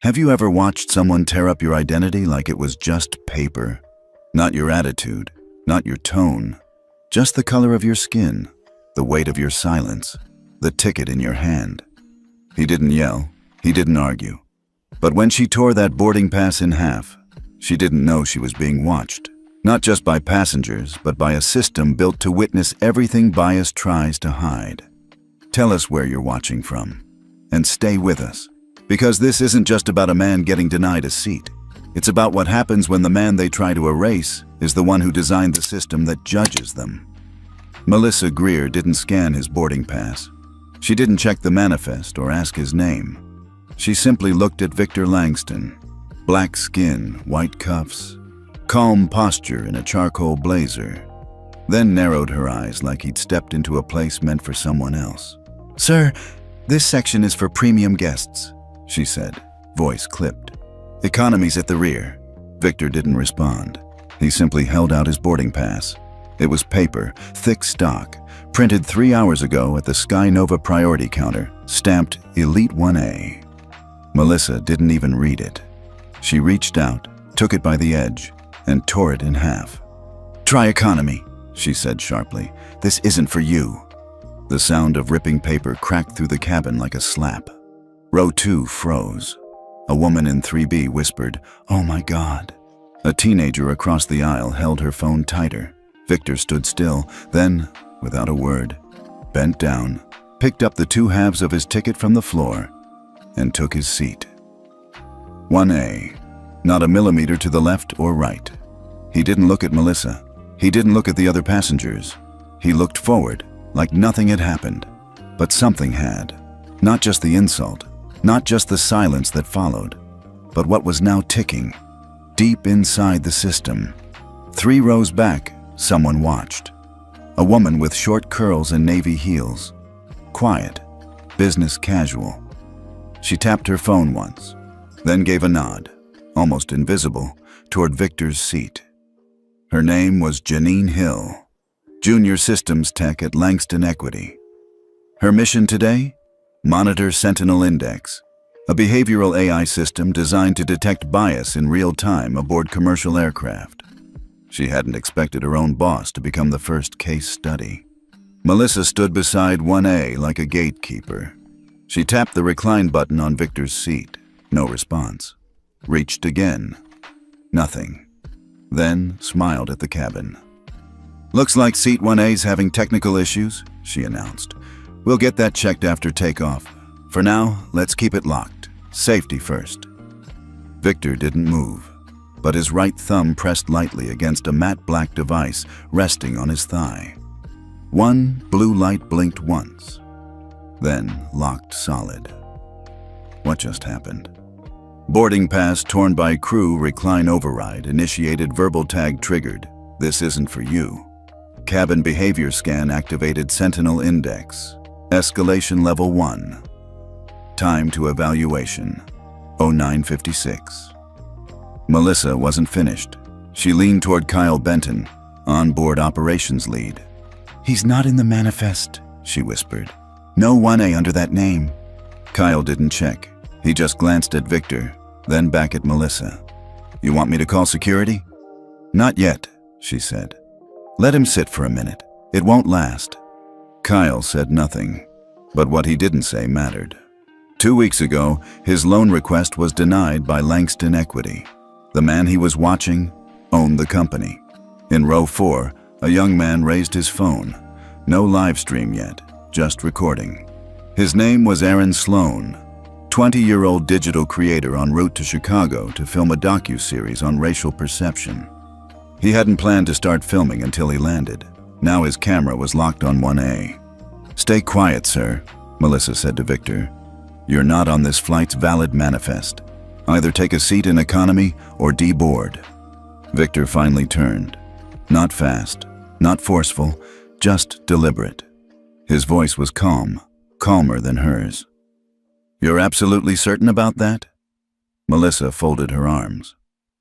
Have you ever watched someone tear up your identity like it was just paper? Not your attitude, not your tone, just the color of your skin, the weight of your silence, the ticket in your hand. He didn't yell, he didn't argue. But when she tore that boarding pass in half, she didn't know she was being watched. Not just by passengers, but by a system built to witness everything bias tries to hide. Tell us where you're watching from, and stay with us. Because this isn't just about a man getting denied a seat. It's about what happens when the man they try to erase is the one who designed the system that judges them. Melissa Greer didn't scan his boarding pass. She didn't check the manifest or ask his name. She simply looked at Victor Langston. Black skin, white cuffs, calm posture in a charcoal blazer. Then narrowed her eyes like he'd stepped into a place meant for someone else. "Sir, this section is for premium guests," she said, voice clipped. "Economy's at the rear." Victor didn't respond. He simply held out his boarding pass. It was paper, thick stock, printed 3 hours ago at the Sky Nova priority counter, stamped Elite 1A. Melissa didn't even read it. She reached out, took it by the edge, and tore it in half. "Try economy," she said sharply. "This isn't for you." The sound of ripping paper cracked through the cabin like a slap. Row 2 froze. A woman in 3B whispered, "Oh my God." A teenager across the aisle held her phone tighter. Victor stood still, then, without a word, bent down, picked up the 2 halves of his ticket from the floor, and took his seat. 1A, not a millimeter to the left or right. He didn't look at Melissa. He didn't look at the other passengers. He looked forward, like nothing had happened. But something had. Not just the insult, not just the silence that followed, but what was now ticking, deep inside the system. 3 rows back, someone watched. A woman with short curls and navy heels. Quiet, business casual. She tapped her phone once, then gave a nod, almost invisible, toward Victor's seat. Her name was Janine Hill, Junior Systems Tech at Langston Equity. Her mission today? Monitor Sentinel Index, a behavioral AI system designed to detect bias in real time aboard commercial aircraft. She hadn't expected her own boss to become the first case study. Melissa stood beside 1A like a gatekeeper. She tapped the recline button on Victor's seat. No response. Reached again. Nothing. Then smiled at the cabin. "Looks like seat 1A's having technical issues," she announced. "We'll get that checked after takeoff. For now, let's keep it locked. Safety first." Victor didn't move, but his right thumb pressed lightly against a matte black device resting on his thigh. One blue light blinked once, then locked solid. What just happened? Boarding pass torn by crew recline override initiated verbal tag triggered. "This isn't for you." Cabin behavior scan activated Sentinel Index. Escalation level 1. Time to evaluation, 09:56. Melissa wasn't finished. She leaned toward Kyle Benton, onboard operations lead. "He's not in the manifest," she whispered. "No 1A under that name." Kyle didn't check. He just glanced at Victor, then back at Melissa. "You want me to call security?" "Not yet," she said. "Let him sit for a minute. It won't last." Kyle said nothing, but what he didn't say mattered. 2 weeks ago, his loan request was denied by Langston Equity. The man he was watching owned the company. In row 4, a young man raised his phone. No live stream yet, just recording. His name was Aaron Sloan, 20-year-old digital creator en route to Chicago to film a docu-series on racial perception. He hadn't planned to start filming until he landed. Now his camera was locked on 1A. "Stay quiet, sir," Melissa said to Victor. "You're not on this flight's valid manifest. Either take a seat in economy or deboard." Victor finally turned. Not fast, not forceful, just deliberate. His voice was calm, calmer than hers. "You're absolutely certain about that?" Melissa folded her arms.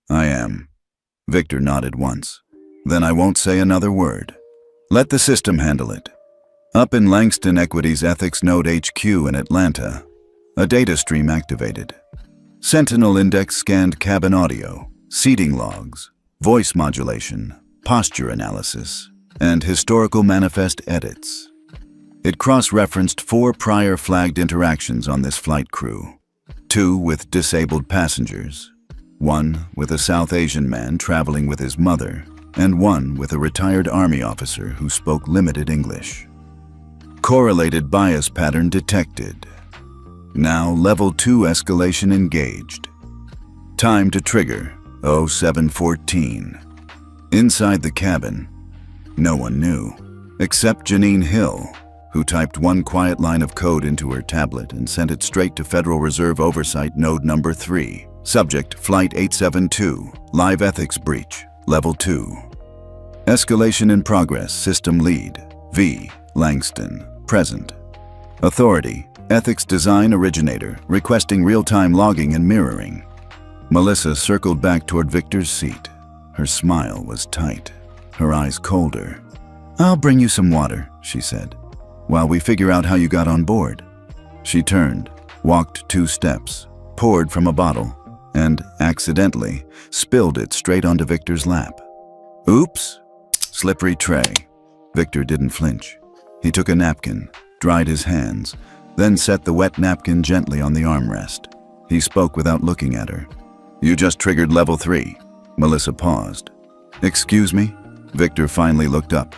"I am." Victor nodded once. "Then I won't say another word. Let the system handle it." Up in Langston Equity's Ethics Node HQ in Atlanta, a data stream activated. Sentinel Index scanned cabin audio, seating logs, voice modulation, posture analysis, and historical manifest edits. It cross-referenced 4 prior flagged interactions on this flight crew. 2 with disabled passengers, 1 with a South Asian man traveling with his mother, and 1 with a retired Army officer who spoke limited English. Correlated bias pattern detected. Now Level 2 escalation engaged. Time to trigger 0714. Inside the cabin, no one knew, except Janine Hill, who typed one quiet line of code into her tablet and sent it straight to Federal Reserve Oversight Node Number 3. Subject, Flight 872, Live Ethics Breach, Level 2. Escalation in progress, System Lead, V. Langston, present. Authority, Ethics Design Originator, requesting real-time logging and mirroring. Melissa circled back toward Victor's seat. Her smile was tight, her eyes colder. "I'll bring you some water," she said, "while we figure out how you got on board." She turned, walked 2 steps, poured from a bottle, and, accidentally, spilled it straight onto Victor's lap. "Oops!" Slippery tray. Victor didn't flinch. He took a napkin, dried his hands, then set the wet napkin gently on the armrest. He spoke without looking at her. "You just triggered Level 3. Melissa paused. "Excuse me?" Victor finally looked up.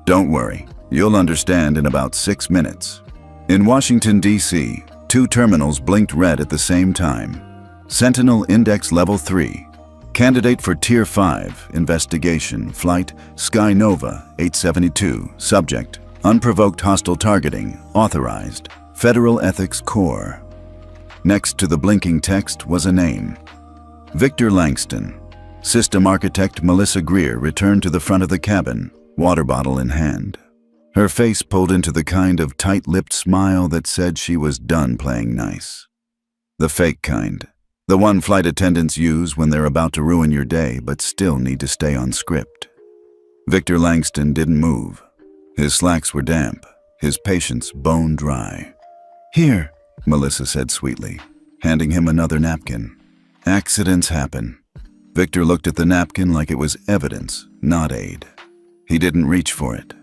"Don't worry. You'll understand in about 6 minutes." In Washington, D.C., 2 terminals blinked red at the same time. Sentinel Index Level 3. Candidate for Tier 5, Investigation, Flight Sky Nova 872, Subject, Unprovoked Hostile Targeting, Authorized, Federal Ethics Corps. Next to the blinking text was a name. Victor Langston. System Architect Melissa Greer returned to the front of the cabin, water bottle in hand. Her face pulled into the kind of tight-lipped smile that said she was done playing nice. The fake kind. The one flight attendants use when they're about to ruin your day but still need to stay on script. Victor Langston didn't move. His slacks were damp, his patience bone dry. "Here," Melissa said sweetly, handing him another napkin. "Accidents happen." Victor looked at the napkin like it was evidence, not aid. He didn't reach for it.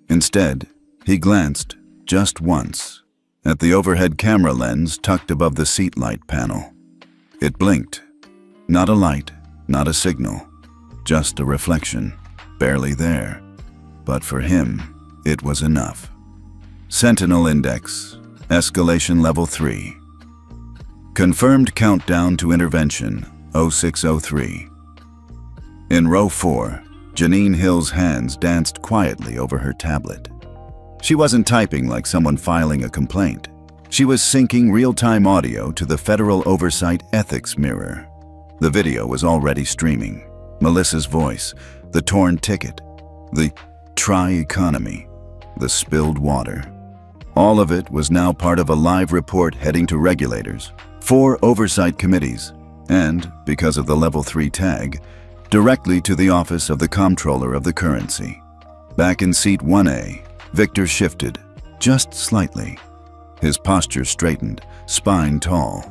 Instead, he glanced, just once, at the overhead camera lens tucked above the seat light panel. It blinked. Not a light, not a signal, just a reflection, barely there. But for him, it was enough. Sentinel Index, Escalation Level 3. Confirmed countdown to intervention, 0603. In row 4, Janine Hill's hands danced quietly over her tablet. She wasn't typing like someone filing a complaint. She was syncing real-time audio to the Federal Oversight Ethics Mirror. The video was already streaming. Melissa's voice, the torn ticket, the tri-economy, the spilled water. All of it was now part of a live report heading to regulators, 4 oversight committees, and, because of the Level 3 tag, directly to the office of the Comptroller of the Currency. Back in seat 1A, Victor shifted, just slightly. His posture straightened, spine tall.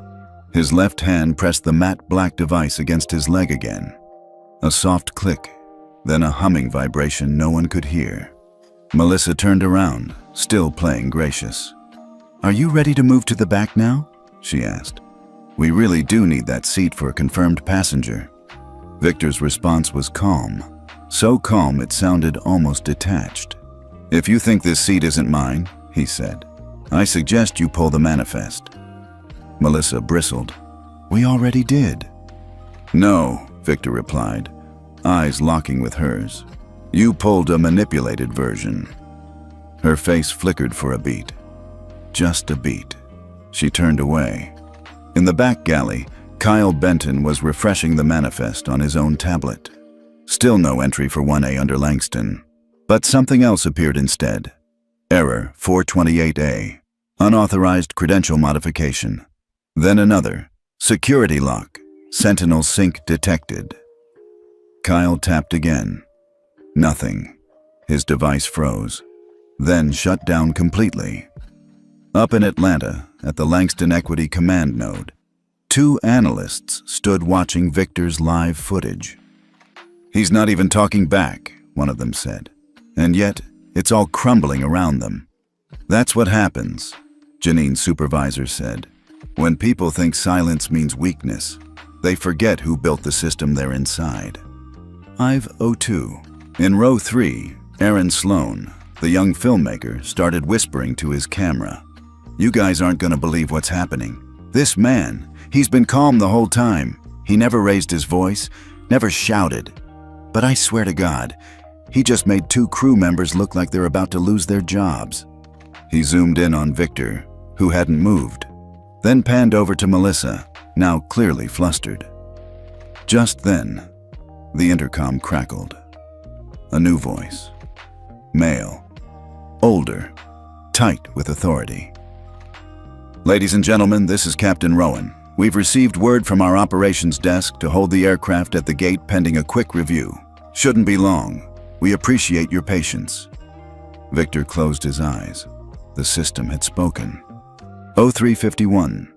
His left hand pressed the matte black device against his leg again. A soft click, then a humming vibration no one could hear. Melissa turned around, still playing gracious. "Are you ready to move to the back now?" she asked. "We really do need that seat for a confirmed passenger." Victor's response was calm, so calm it sounded almost detached. "If you think this seat isn't mine," he said, "I suggest you pull the manifest." Melissa bristled. "We already did." "No," Victor replied, eyes locking with hers. "You pulled a manipulated version." Her face flickered for a beat. Just a beat. She turned away. In the back galley, Kyle Benton was refreshing the manifest on his own tablet. Still no entry for 1A under Langston. But something else appeared instead. Error 428A. Unauthorized credential modification. Then another. Security lock. Sentinel sync detected. Kyle tapped again. Nothing. His device froze. Then shut down completely. Up in Atlanta, at the Langston Equity Command Node, Two analysts stood watching Victor's live footage. "He's not even talking back," one of them said. "And yet, it's all crumbling around them." "That's what happens," Janine's supervisor said. "When people think silence means weakness, they forget who built the system they're inside." 502. In row 3, Aaron Sloan, the young filmmaker, started whispering to his camera. "You guys aren't going to believe what's happening. This man, he's been calm the whole time. He never raised his voice, never shouted. But I swear to God, he just made 2 crew members look like they're about to lose their jobs." He zoomed in on Victor, who hadn't moved, then panned over to Melissa, now clearly flustered. Just then, the intercom crackled. A new voice. Male. Older. Tight with authority. "Ladies and gentlemen, this is Captain Rowan. We've received word from our operations desk to hold the aircraft at the gate pending a quick review. Shouldn't be long. We appreciate your patience." Victor closed his eyes. The system had spoken. 0351.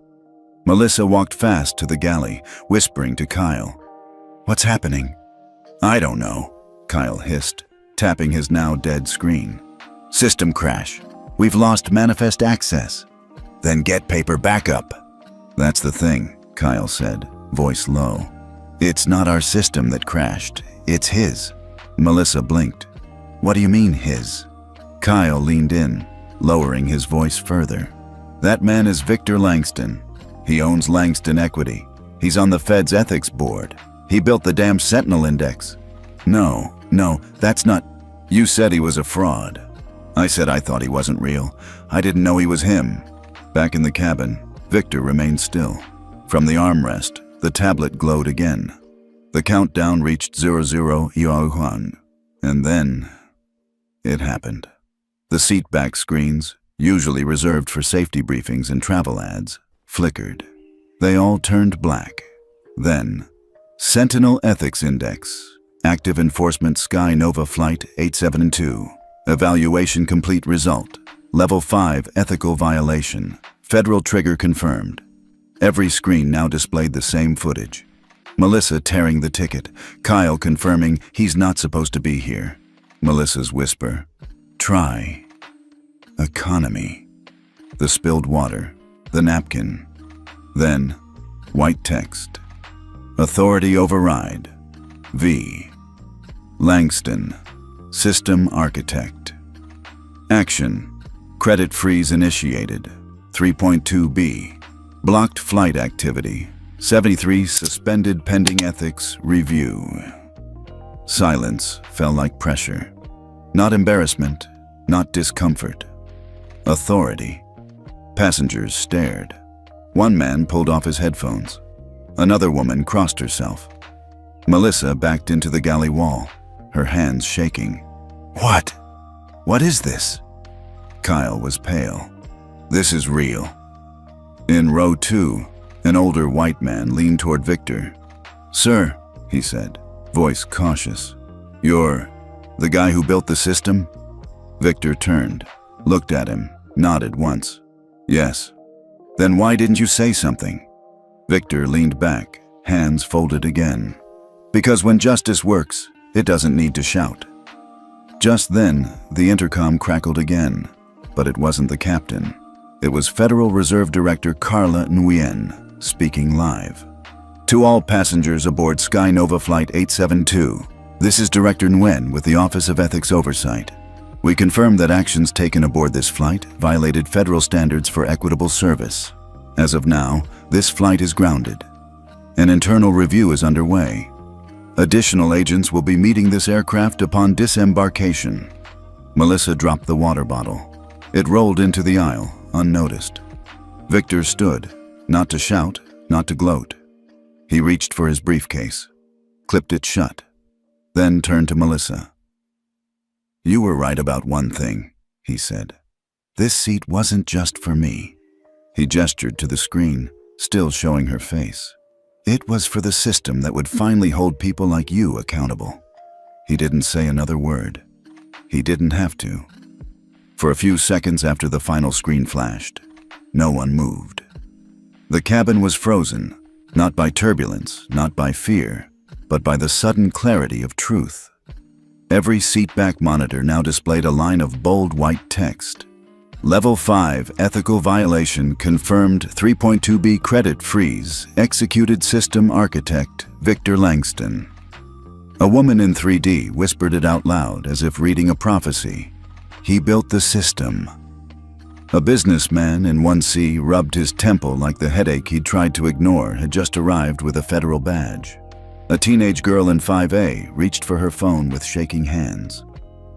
Melissa walked fast to the galley, whispering to Kyle. "What's happening?" "I don't know," Kyle hissed, tapping his now dead screen. "System crash. We've lost manifest access." "Then get paper backup." "That's the thing," Kyle said, voice low. "It's not our system that crashed. It's his." Melissa blinked. "What do you mean, his?" Kyle leaned in, lowering his voice further. "That man is Victor Langston. He owns Langston Equity. He's on the Fed's ethics board. He built the damn Sentinel Index." No, that's not." "You said he was a fraud." "I said I thought he wasn't real. I didn't know he was him." Back in the cabin, Victor remained still. From the armrest, the tablet glowed again. The countdown reached 00 Yuan, and then it happened. The seatback screens, usually reserved for safety briefings and travel ads, flickered. They all turned black. Then, Sentinel Ethics Index, Active Enforcement Sky Nova Flight 872, Evaluation Complete Result, Level 5 Ethical Violation, Federal Trigger Confirmed. Every screen now displayed the same footage. Melissa tearing the ticket, Kyle confirming he's not supposed to be here. Melissa's whisper, "Try. Economy." The spilled water, the napkin. Then, white text. Authority override. V. Langston, System Architect. Action. Credit freeze initiated. 3.2b. Blocked flight activity. 73 suspended pending ethics review. Silence fell like pressure. Not embarrassment, not discomfort. Authority. Passengers stared. One man pulled off his headphones. Another woman crossed herself. Melissa backed into the galley wall, her hands shaking. "What? What is this?" Kyle was pale. "This is real." In row 2, an older white man leaned toward Victor. "Sir," he said, voice cautious. "You're the guy who built the system?" Victor turned, looked at him, nodded once. "Yes." "Then why didn't you say something?" Victor leaned back, hands folded again. "Because when justice works, it doesn't need to shout." Just then, the intercom crackled again, but it wasn't the captain. It was Federal Reserve Director Carla Nguyen, speaking live. "To all passengers aboard Sky Nova Flight 872, this is Director Nguyen with the Office of Ethics Oversight. We confirm that actions taken aboard this flight violated federal standards for equitable service. As of now, this flight is grounded. An internal review is underway. Additional agents will be meeting this aircraft upon disembarkation." Melissa dropped the water bottle. It rolled into the aisle, unnoticed. Victor stood, not to shout, not to gloat. He reached for his briefcase, clipped it shut, then turned to Melissa. "You were right about one thing," he said. "This seat wasn't just for me." He gestured to the screen, still showing her face. "It was for the system that would finally hold people like you accountable." He didn't say another word. He didn't have to. For a few seconds after the final screen flashed, no one moved. The cabin was frozen, Not by turbulence, not by fear, but by the sudden clarity of truth. Every seatback monitor now displayed a line of bold white text. Level 5 ethical violation confirmed. 3.2b credit freeze. Executed system architect Victor Langston. A woman in 3D whispered it out loud as if reading a prophecy. He built the system. A businessman in 1C rubbed his temple like the headache he'd tried to ignore had just arrived with a federal badge. A teenage girl in 5A reached for her phone with shaking hands.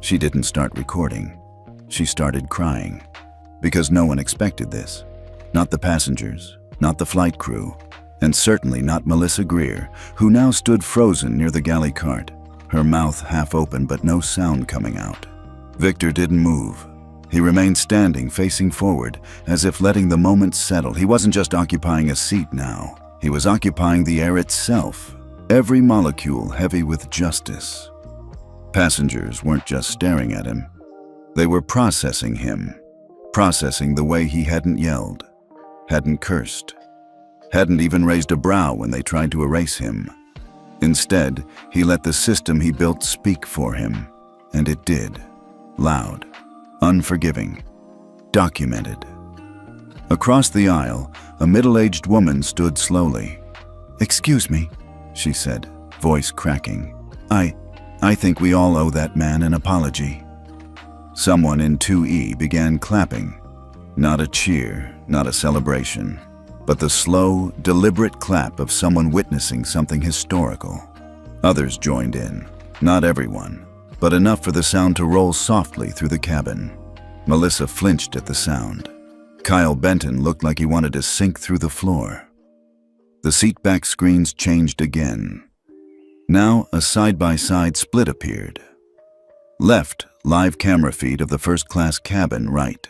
She didn't start recording. She started crying. Because no one expected this. Not the passengers, not the flight crew, and certainly not Melissa Greer, who now stood frozen near the galley cart, her mouth half open but no sound coming out. Victor didn't move. He remained standing, facing forward, as if letting the moment settle. He wasn't just occupying a seat now. He was occupying the air itself, every molecule heavy with justice. Passengers weren't just staring at him. They were processing him. Processing the way he hadn't yelled, hadn't cursed, hadn't even raised a brow when they tried to erase him. Instead, he let the system he built speak for him, and it did. Loud, unforgiving, documented. Across the aisle, a middle-aged woman stood slowly. "Excuse me," she said, voice cracking. I think we all owe that man an apology." Someone in 2E began clapping. Not a cheer, not a celebration, but the slow, deliberate clap of someone witnessing something historical. Others joined in, not everyone, but enough for the sound to roll softly through the cabin. Melissa flinched at the sound. Kyle Benton looked like he wanted to sink through the floor. The seatback screens changed again. Now a side-by-side split appeared. Left, live camera feed of the first-class cabin. Right,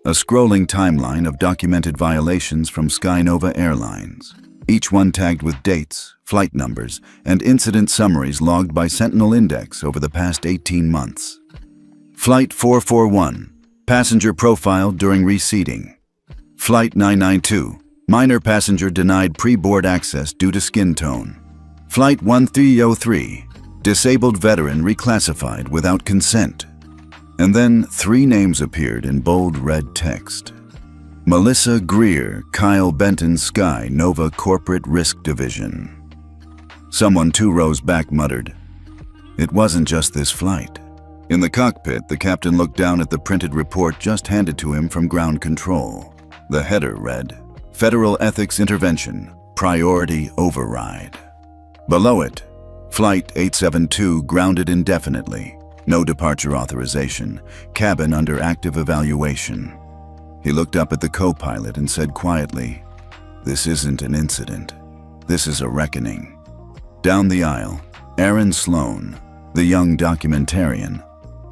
a scrolling timeline of documented violations from Skynova Airlines, each one tagged with dates, flight numbers, and incident summaries logged by Sentinel Index over the past 18 months. Flight 441, passenger profiled during reseating. Flight 992, minor passenger denied pre-board access due to skin tone. Flight 1303, disabled veteran reclassified without consent. And then 3 names appeared in bold red text. Melissa Greer, Kyle Benton, Skynova Corporate Risk Division. Someone 2 rows back muttered, "It wasn't just this flight." In the cockpit, the captain looked down at the printed report just handed to him from ground control. The header read, "Federal Ethics Intervention, Priority Override." Below it, Flight 872 grounded indefinitely, no departure authorization, cabin under active evaluation. He looked up at the co-pilot and said quietly, "This isn't an incident. This is a reckoning." Down the aisle, Aaron Sloan, the young documentarian,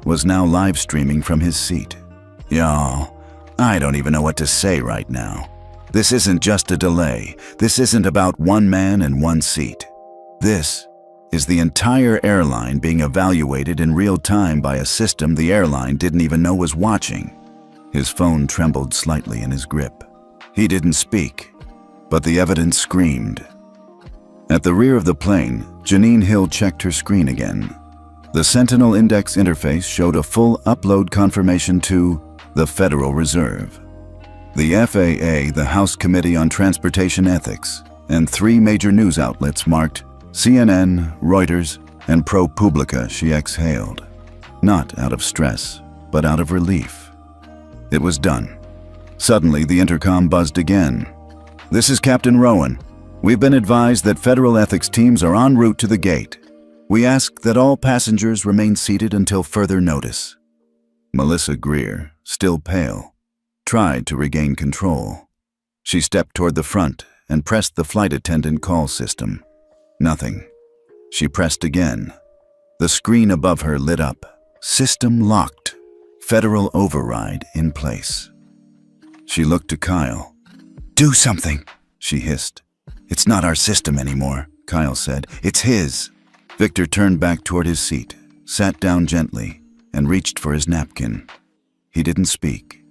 was now live streaming from his seat. "Y'all, I don't even know what to say right now. This isn't just a delay. This isn't about one man and one seat. This is the entire airline being evaluated in real time by a system the airline didn't even know was watching." His phone trembled slightly in his grip. He didn't speak, but the evidence screamed. At the rear of the plane, Janine Hill checked her screen again. The Sentinel Index interface showed a full upload confirmation to the Federal Reserve, the FAA, the House Committee on Transportation Ethics, and 3 major news outlets marked CNN, Reuters, and ProPublica. She exhaled, not out of stress, but out of relief. It was done. Suddenly, the intercom buzzed again. "This is Captain Rowan. We've been advised that federal ethics teams are en route to the gate. We ask that all passengers remain seated until further notice." Melissa Greer, still pale, tried to regain control. She stepped toward the front and pressed the flight attendant call system. Nothing. She pressed again. The screen above her lit up. System locked. Federal override in place. She looked to Kyle. "Do something," she hissed. "It's not our system anymore," Kyle said. "It's his." Victor turned back toward his seat, sat down gently, and reached for his napkin. He didn't speak.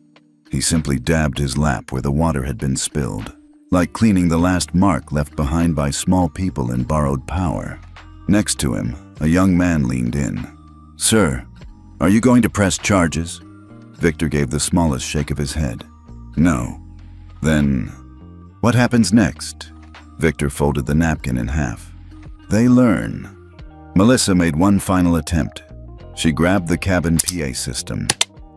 He simply dabbed his lap where the water had been spilled. like cleaning the last mark left behind by small people in borrowed power. Next to him, a young man leaned in. "Sir, are you going to press charges?" Victor gave the smallest shake of his head. "No." "Then, what happens next?" Victor folded the napkin in half. "They learn." Melissa made one final attempt. She grabbed the cabin PA system.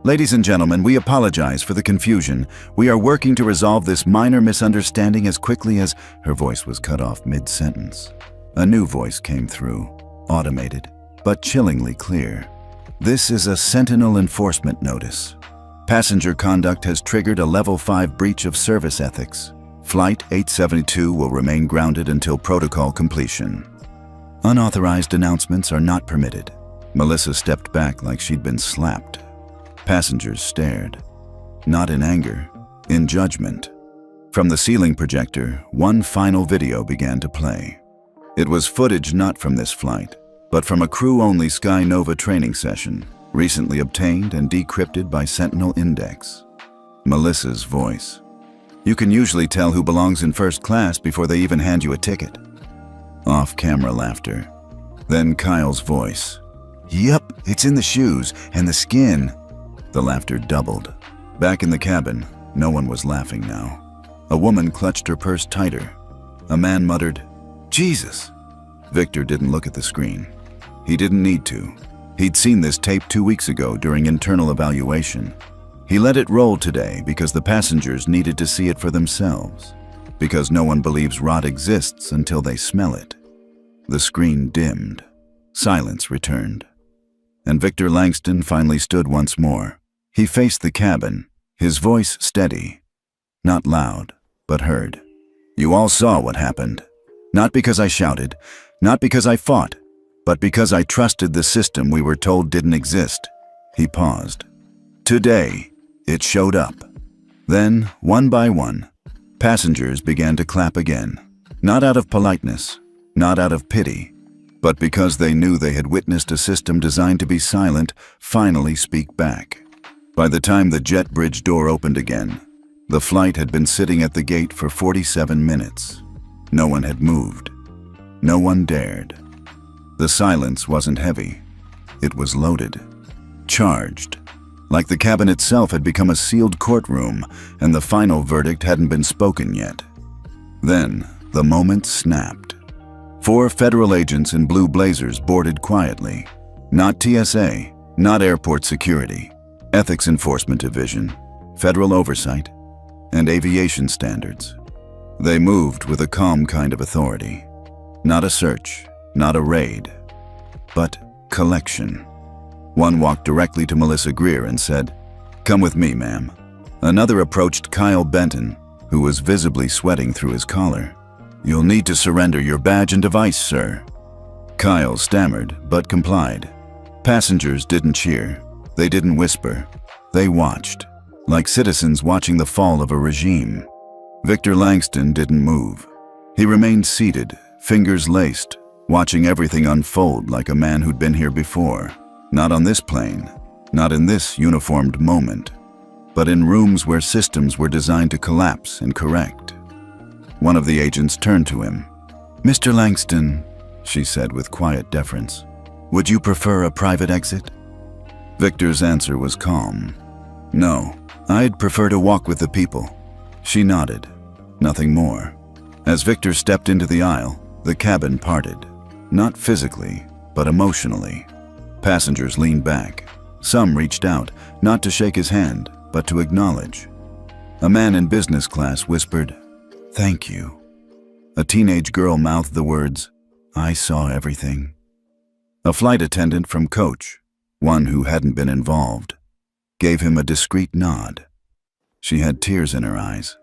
"Ladies and gentlemen, we apologize for the confusion. We are working to resolve this minor misunderstanding as quickly as—" Her voice was cut off mid-sentence. A new voice came through, automated, but chillingly clear. "This is a Sentinel enforcement notice. Passenger conduct has triggered a Level 5 breach of service ethics. Flight 872 will remain grounded until protocol completion. Unauthorized announcements are not permitted." Melissa stepped back like she'd been slapped. Passengers stared. Not in anger, in judgment. From the ceiling projector, one final video began to play. It was footage not from this flight, but from a crew-only Sky Nova training session, recently obtained and decrypted by Sentinel Index. Melissa's voice. "You can usually tell who belongs in first class before they even hand you a ticket." Off-camera laughter. Then Kyle's voice. "Yep, it's in the shoes and the skin." The laughter doubled. Back in the cabin, no one was laughing now. A woman clutched her purse tighter. A man muttered, "Jesus." Victor didn't look at the screen. He didn't need to. He'd seen this tape 2 weeks ago during internal evaluation. He let it roll today because the passengers needed to see it for themselves. Because no one believes rot exists until they smell it. The screen dimmed. Silence returned. And Victor Langston finally stood once more. He faced the cabin, his voice steady. Not loud, but heard. "You all saw what happened. Not because I shouted, not because I fought, but because I trusted the system we were told didn't exist." He paused. "Today, it showed up." Then, one by one, passengers began to clap again. Not out of politeness, not out of pity, but because they knew they had witnessed a system designed to be silent finally speak back. By the time the jet bridge door opened again, the flight had been sitting at the gate for 47 minutes. No one had moved. No one dared. The silence wasn't heavy. It was loaded. Charged. Like the cabin itself had become a sealed courtroom and the final verdict hadn't been spoken yet. Then, the moment snapped. 4 federal agents in blue blazers boarded quietly. Not TSA, not airport security, Ethics Enforcement Division, Federal Oversight, and Aviation Standards. They moved with a calm kind of authority. Not a search, not a raid, but collection. One walked directly to Melissa Greer and said, "Come with me, ma'am." Another approached Kyle Benton, who was visibly sweating through his collar. "You'll need to surrender your badge and device, sir." Kyle stammered, but complied. Passengers didn't cheer. They didn't whisper. They watched, like citizens watching the fall of a regime. Victor Langston didn't move. He remained seated, fingers laced, watching everything unfold like a man who'd been here before. Not on this plane, not in this uniformed moment, but in rooms where systems were designed to collapse and correct. One of the agents turned to him. "Mr. Langston," she said with quiet deference, "would you prefer a private exit?" Victor's answer was calm. "No, I'd prefer to walk with the people." She nodded. Nothing more. As Victor stepped into the aisle, the cabin parted. Not physically, but emotionally. Passengers leaned back. Some reached out, not to shake his hand, but to acknowledge. A man in business class whispered, "Thank you." A teenage girl mouthed the words, "I saw everything." A flight attendant from coach, one who hadn't been involved, gave him a discreet nod. She had tears in her eyes.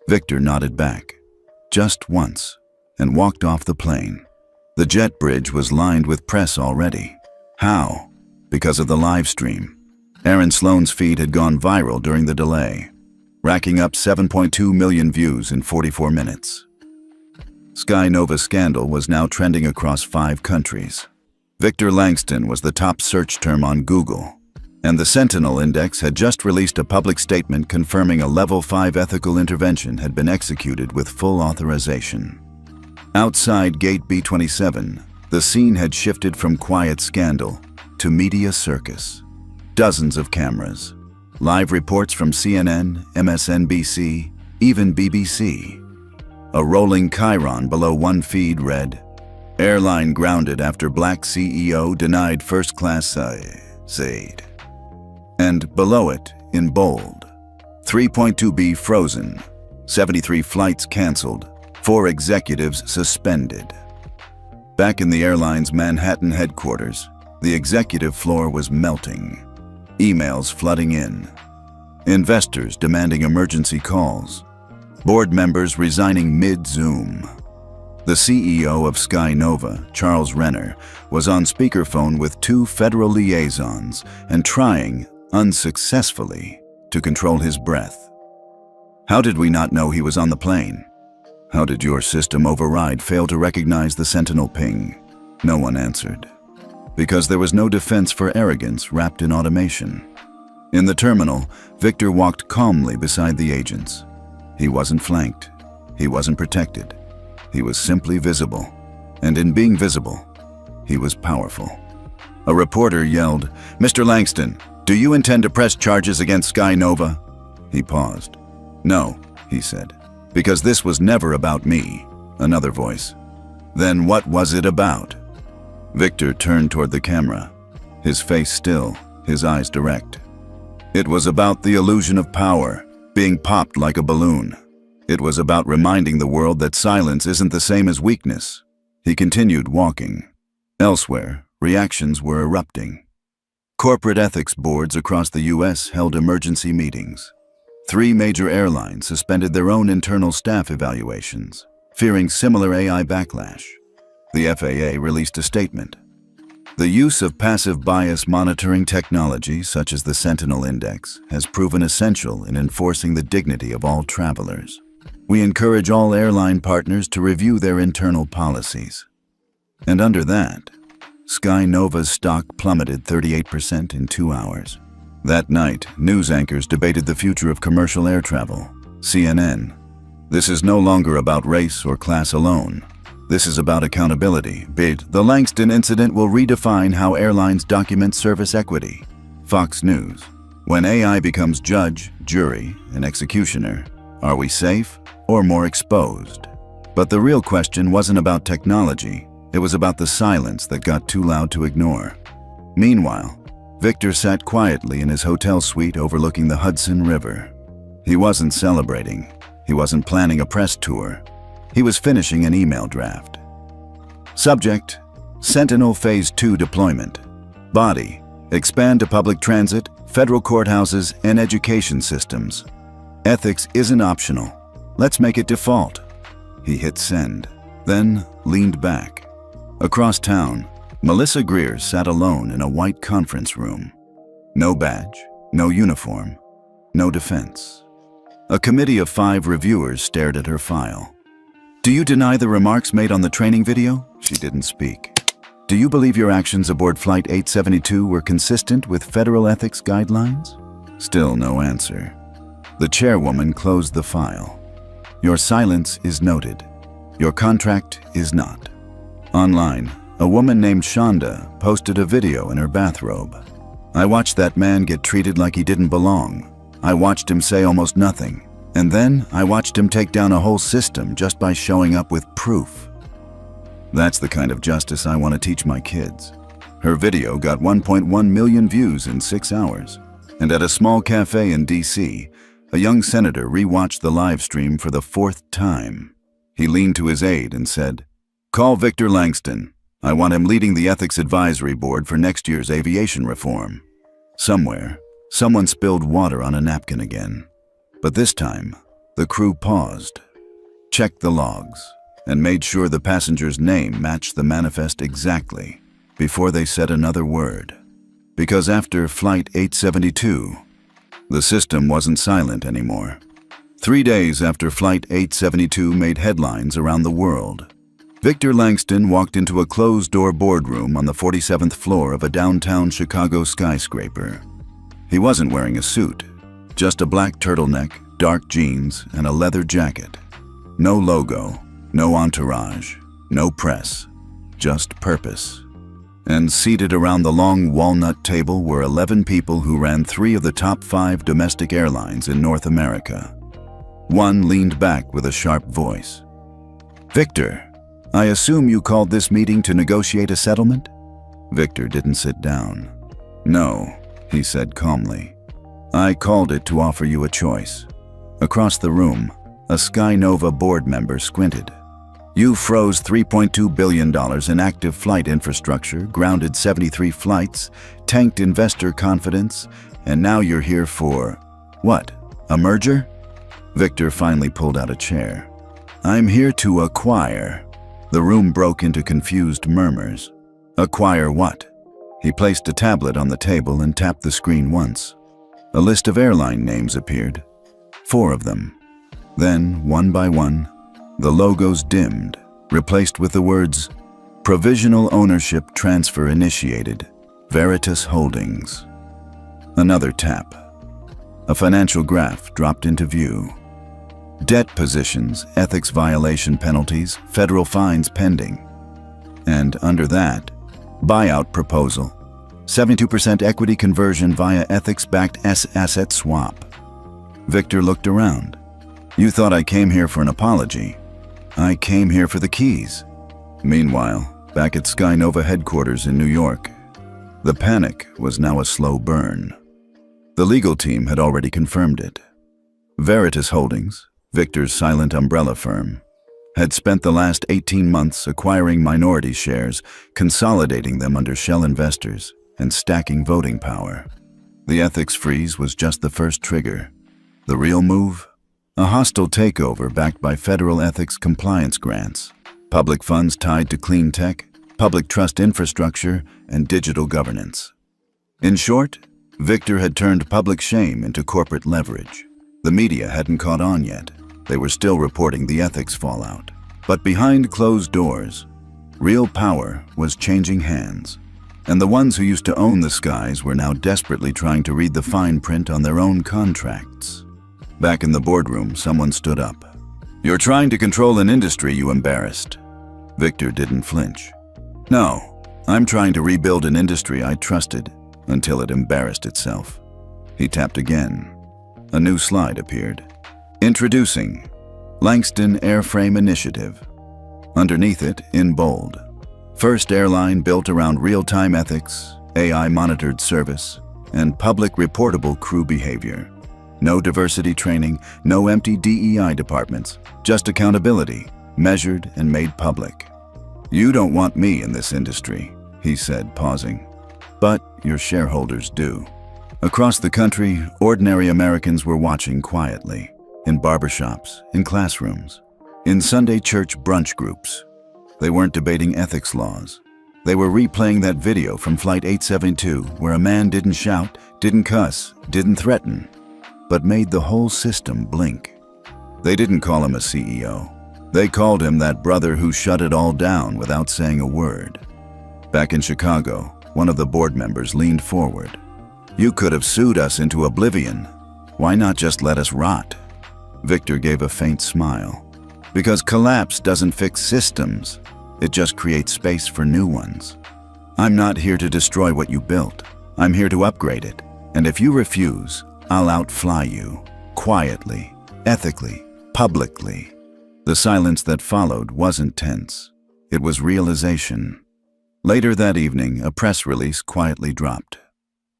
Victor nodded back, just once, and walked off the plane. The jet bridge was lined with press already. How? Because of the live stream. Aaron Sloan's feed had gone viral during the delay, racking up 7.2 million views in 44 minutes. Sky Nova scandal was now trending across 5 countries. Victor Langston was the top search term on Google. And the Sentinel Index had just released a public statement confirming a Level 5 ethical intervention had been executed with full authorization. Outside Gate B27, the scene had shifted from quiet scandal to media circus. Dozens of cameras, live reports from CNN, MSNBC, even BBC. A rolling chyron below one feed read, "Airline grounded after Black CEO denied first-class aid." And below it, in bold, 3.2B frozen, 73 flights canceled, 4 executives suspended. Back in the airline's Manhattan headquarters, the executive floor was melting. Emails flooding in. Investors demanding emergency calls. Board members resigning mid-Zoom. The CEO of Sky Nova, Charles Renner, was on speakerphone with 2 federal liaisons and trying, unsuccessfully, to control his breath. How did we not know he was on the plane? How did your system override fail to recognize the Sentinel ping? No one answered. Because there was no defense for arrogance wrapped in automation. In the terminal, Victor walked calmly beside the agents. He wasn't flanked. He wasn't protected. He was simply visible. And in being visible, he was powerful. A reporter yelled, "Mr. Langston, do you intend to press charges against Sky Nova?" He paused. "No," he said, "because this was never about me." Another voice. "Then what was it about?" Victor turned toward the camera, his face still, his eyes direct. It was about the illusion of power, being popped like a balloon. It was about reminding the world that silence isn't the same as weakness. He continued walking. Elsewhere, reactions were erupting. Corporate ethics boards across the U.S. held emergency meetings. 3 major airlines suspended their own internal staff evaluations, fearing similar AI backlash. The FAA released a statement. The use of passive bias monitoring technology, such as the Sentinel Index, has proven essential in enforcing the dignity of all travelers. We encourage all airline partners to review their internal policies. And under that, Sky Nova's stock plummeted 38% in 2 hours. That night, news anchors debated the future of commercial air travel. CNN. This is no longer about race or class alone. This is about accountability. The Langston incident will redefine how airlines document service equity. Fox News. When AI becomes judge, jury, and executioner, are we safe or more exposed? But the real question wasn't about technology. It was about the silence that got too loud to ignore. Meanwhile, Victor sat quietly in his hotel suite overlooking the Hudson River. He wasn't celebrating. He wasn't planning a press tour. He was finishing an email draft. Subject: Sentinel Phase 2 deployment. Body: expand to public transit, federal courthouses, and education systems. Ethics isn't optional. Let's make it default. He hit send, then leaned back. Across town, Melissa Greer sat alone in a white conference room. No badge, no uniform, no defense. A committee of 5 reviewers stared at her file. "Do you deny the remarks made on the training video?" She didn't speak. "Do you believe your actions aboard Flight 872 were consistent with federal ethics guidelines?" Still no answer. The chairwoman closed the file. "Your silence is noted. Your contract is not." Online, a woman named Shonda posted a video in her bathrobe. "I watched that man get treated like he didn't belong. I watched him say almost nothing. And then I watched him take down a whole system just by showing up with proof. That's the kind of justice I want to teach my kids." Her video got 1.1 million views in 6 hours. And at a small cafe in D.C., a young senator rewatched the live stream for the 4th time. He leaned to his aide and said, "Call Victor Langston. I want him leading the Ethics Advisory Board for next year's aviation reform." Somewhere, someone spilled water on a napkin again. But this time, the crew paused, checked the logs, and made sure the passenger's name matched the manifest exactly before they said another word. Because after Flight 872, the system wasn't silent anymore. 3 days after Flight 872 made headlines around the world, Victor Langston walked into a closed-door boardroom on the 47th floor of a downtown Chicago skyscraper. He wasn't wearing a suit, just a black turtleneck, dark jeans, and a leather jacket. No logo, no entourage, no press, just purpose. And seated around the long walnut table were 11 people who ran 3 of the top 5 domestic airlines in North America. One leaned back with a sharp voice. "Victor, I assume you called this meeting to negotiate a settlement?" Victor didn't sit down. "No," he said calmly. "I called it to offer you a choice." Across the room, a Skynova board member squinted. "You froze $3.2 billion in active flight infrastructure, grounded 73 flights, tanked investor confidence, and now you're here for, what, a merger?" Victor finally pulled out a chair. "I'm here to acquire." The room broke into confused murmurs. "Acquire what?" He placed a tablet on the table and tapped the screen once. A list of airline names appeared. 4 of them. Then, one by one, the logos dimmed, replaced with the words, "Provisional Ownership Transfer Initiated, Veritas Holdings." Another tap. A financial graph dropped into view. Debt positions, ethics violation penalties, federal fines pending. And under that, buyout proposal, 72% equity conversion via ethics-backed asset swap. Victor looked around. "You thought I came here for an apology. I came here for the keys." Meanwhile, back at Skynova headquarters in New York, the panic was now a slow burn. The legal team had already confirmed it. Veritas Holdings, Victor's silent umbrella firm, had spent the last 18 months acquiring minority shares, consolidating them under shell investors, and stacking voting power. The ethics freeze was just the first trigger. The real move? A hostile takeover backed by federal ethics compliance grants, public funds tied to clean tech, public trust infrastructure, and digital governance. In short, Victor had turned public shame into corporate leverage. The media hadn't caught on yet. They were still reporting the ethics fallout. But behind closed doors, real power was changing hands. And the ones who used to own the skies were now desperately trying to read the fine print on their own contracts. Back in the boardroom, someone stood up. "You're trying to control an industry, you embarrassed." Victor didn't flinch. "No, I'm trying to rebuild an industry I trusted until it embarrassed itself." He tapped again. A new slide appeared. "Introducing Langston Airframe Initiative." Underneath it, in bold, "First airline built around real-time ethics, AI-monitored service, and public reportable crew behavior. No diversity training, no empty DEI departments, just accountability, measured and made public." "You don't want me in this industry," he said, pausing. "But your shareholders do." Across the country, ordinary Americans were watching quietly, in barbershops, in classrooms, in Sunday church brunch groups. They weren't debating ethics laws. They were replaying that video from Flight 872 where a man didn't shout, didn't cuss, didn't threaten, but made the whole system blink. They didn't call him a CEO. They called him that brother who shut it all down without saying a word. Back in Chicago, one of the board members leaned forward. "You could have sued us into oblivion. Why not just let us rot?" Victor gave a faint smile. "Because collapse doesn't fix systems. It just creates space for new ones. I'm not here to destroy what you built. I'm here to upgrade it. And if you refuse, I'll outfly you. Quietly, ethically, publicly." The silence that followed wasn't tense. It was realization. Later that evening, a press release quietly dropped.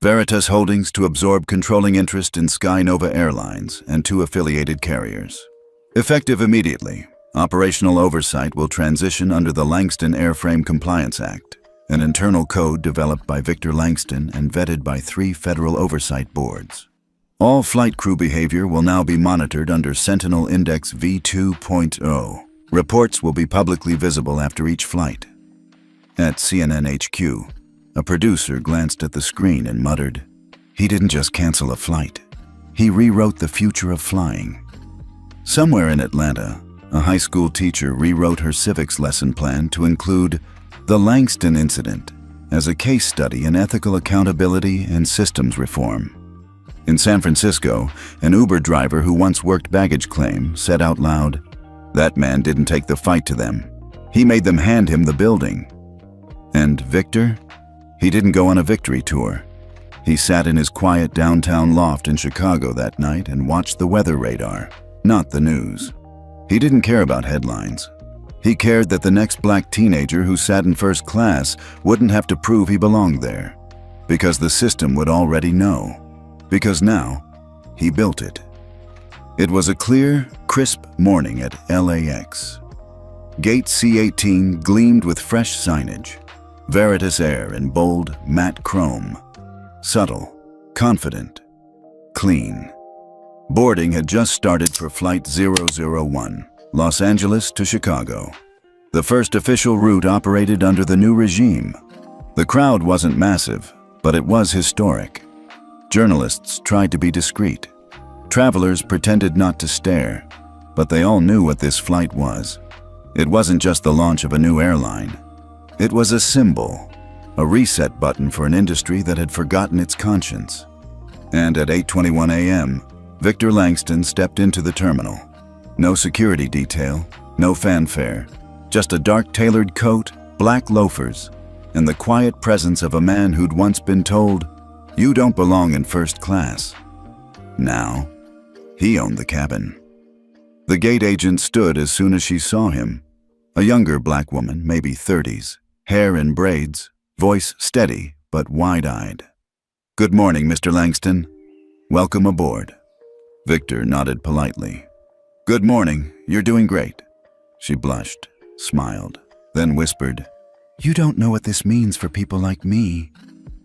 Veritas Holdings to absorb controlling interest in Skynova Airlines and 2 affiliated carriers. Effective immediately, operational oversight will transition under the Langston Airframe Compliance Act, an internal code developed by Victor Langston and vetted by 3 federal oversight boards. All flight crew behavior will now be monitored under Sentinel Index V2.0. Reports will be publicly visible after each flight. At CNN HQ, a producer glanced at the screen and muttered, "He didn't just cancel a flight. He rewrote the future of flying." Somewhere in Atlanta, a high school teacher rewrote her civics lesson plan to include the Langston incident as a case study in ethical accountability and systems reform. In San Francisco, an Uber driver who once worked baggage claim said out loud, "That man didn't take the fight to them. He made them hand him the building." And Victor? He didn't go on a victory tour. He sat in his quiet downtown loft in Chicago that night and watched the weather radar, not the news. He didn't care about headlines. He cared that the next black teenager who sat in first class wouldn't have to prove he belonged there, because the system would already know. Because now, he built it. It was a clear, crisp morning at LAX. Gate C18 gleamed with fresh signage, Veritas Air in bold, matte chrome. Subtle, confident, clean. Boarding had just started for Flight 001, Los Angeles to Chicago. The first official route operated under the new regime. The crowd wasn't massive, but it was historic. Journalists tried to be discreet. Travelers pretended not to stare, but they all knew what this flight was. It wasn't just the launch of a new airline. It was a symbol, a reset button for an industry that had forgotten its conscience. And at 8:21 a.m., Victor Langston stepped into the terminal. No security detail, no fanfare, just a dark tailored coat, black loafers, and the quiet presence of a man who'd once been told, "You don't belong in first class." Now, he owned the cabin. The gate agent stood as soon as she saw him. A younger black woman, maybe 30s, hair in braids, voice steady but wide-eyed. "Good morning, Mr. Langston. Welcome aboard." Victor nodded politely. "Good morning. You're doing great." She blushed, smiled, then whispered, "You don't know what this means for people like me."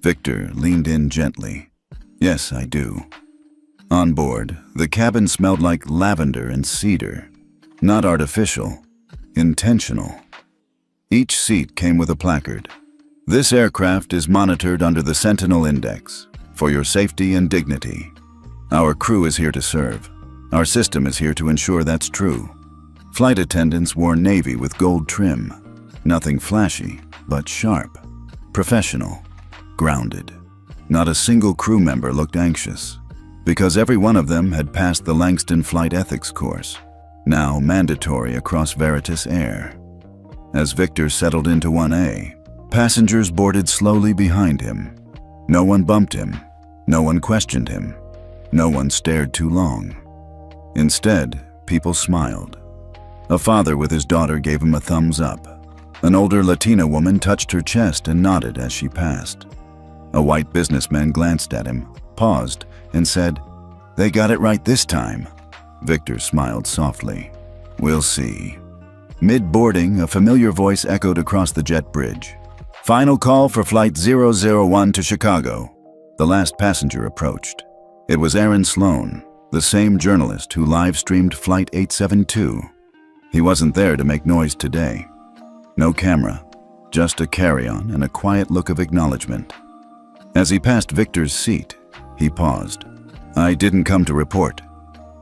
Victor leaned in gently. "Yes, I do." On board, the cabin smelled like lavender and cedar. Not artificial, intentional. Each seat came with a placard. "This aircraft is monitored under the Sentinel Index for your safety and dignity. Our crew is here to serve. Our system is here to ensure that's true." Flight attendants wore navy with gold trim. Nothing flashy, but sharp, professional, grounded. Not a single crew member looked anxious, because every one of them had passed the Langston Flight Ethics course, now mandatory across Veritas Air. As Victor settled into 1A, passengers boarded slowly behind him. No one bumped him. No one questioned him. No one stared too long. Instead, people smiled. A father with his daughter gave him a thumbs up. An older Latina woman touched her chest and nodded as she passed. A white businessman glanced at him, paused, and said, "They got it right this time." Victor smiled softly. "We'll see." Mid-boarding, a familiar voice echoed across the jet bridge. "Final call for Flight 001 to Chicago." The last passenger approached. It was Aaron Sloan, the same journalist who live-streamed Flight 872. He wasn't there to make noise today. No camera, just a carry-on and a quiet look of acknowledgement. As he passed Victor's seat, he paused. "I didn't come to report.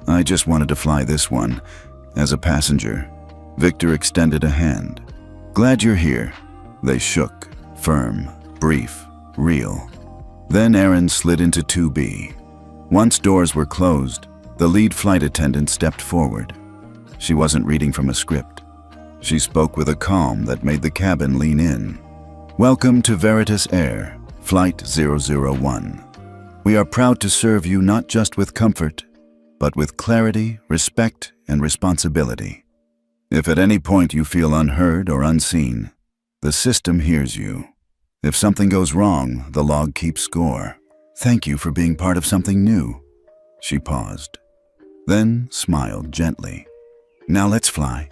I just wanted to fly this one, as a passenger." Victor extended a hand. "Glad you're here." They shook, firm, brief, real. Then Aaron slid into 2B. Once doors were closed, the lead flight attendant stepped forward. She wasn't reading from a script. She spoke with a calm that made the cabin lean in. "Welcome to Veritas Air, Flight 001. We are proud to serve you not just with comfort, but with clarity, respect, and responsibility. If at any point you feel unheard or unseen, the system hears you. If something goes wrong, the log keeps score. Thank you for being part of something new." She paused, then smiled gently. "Now let's fly."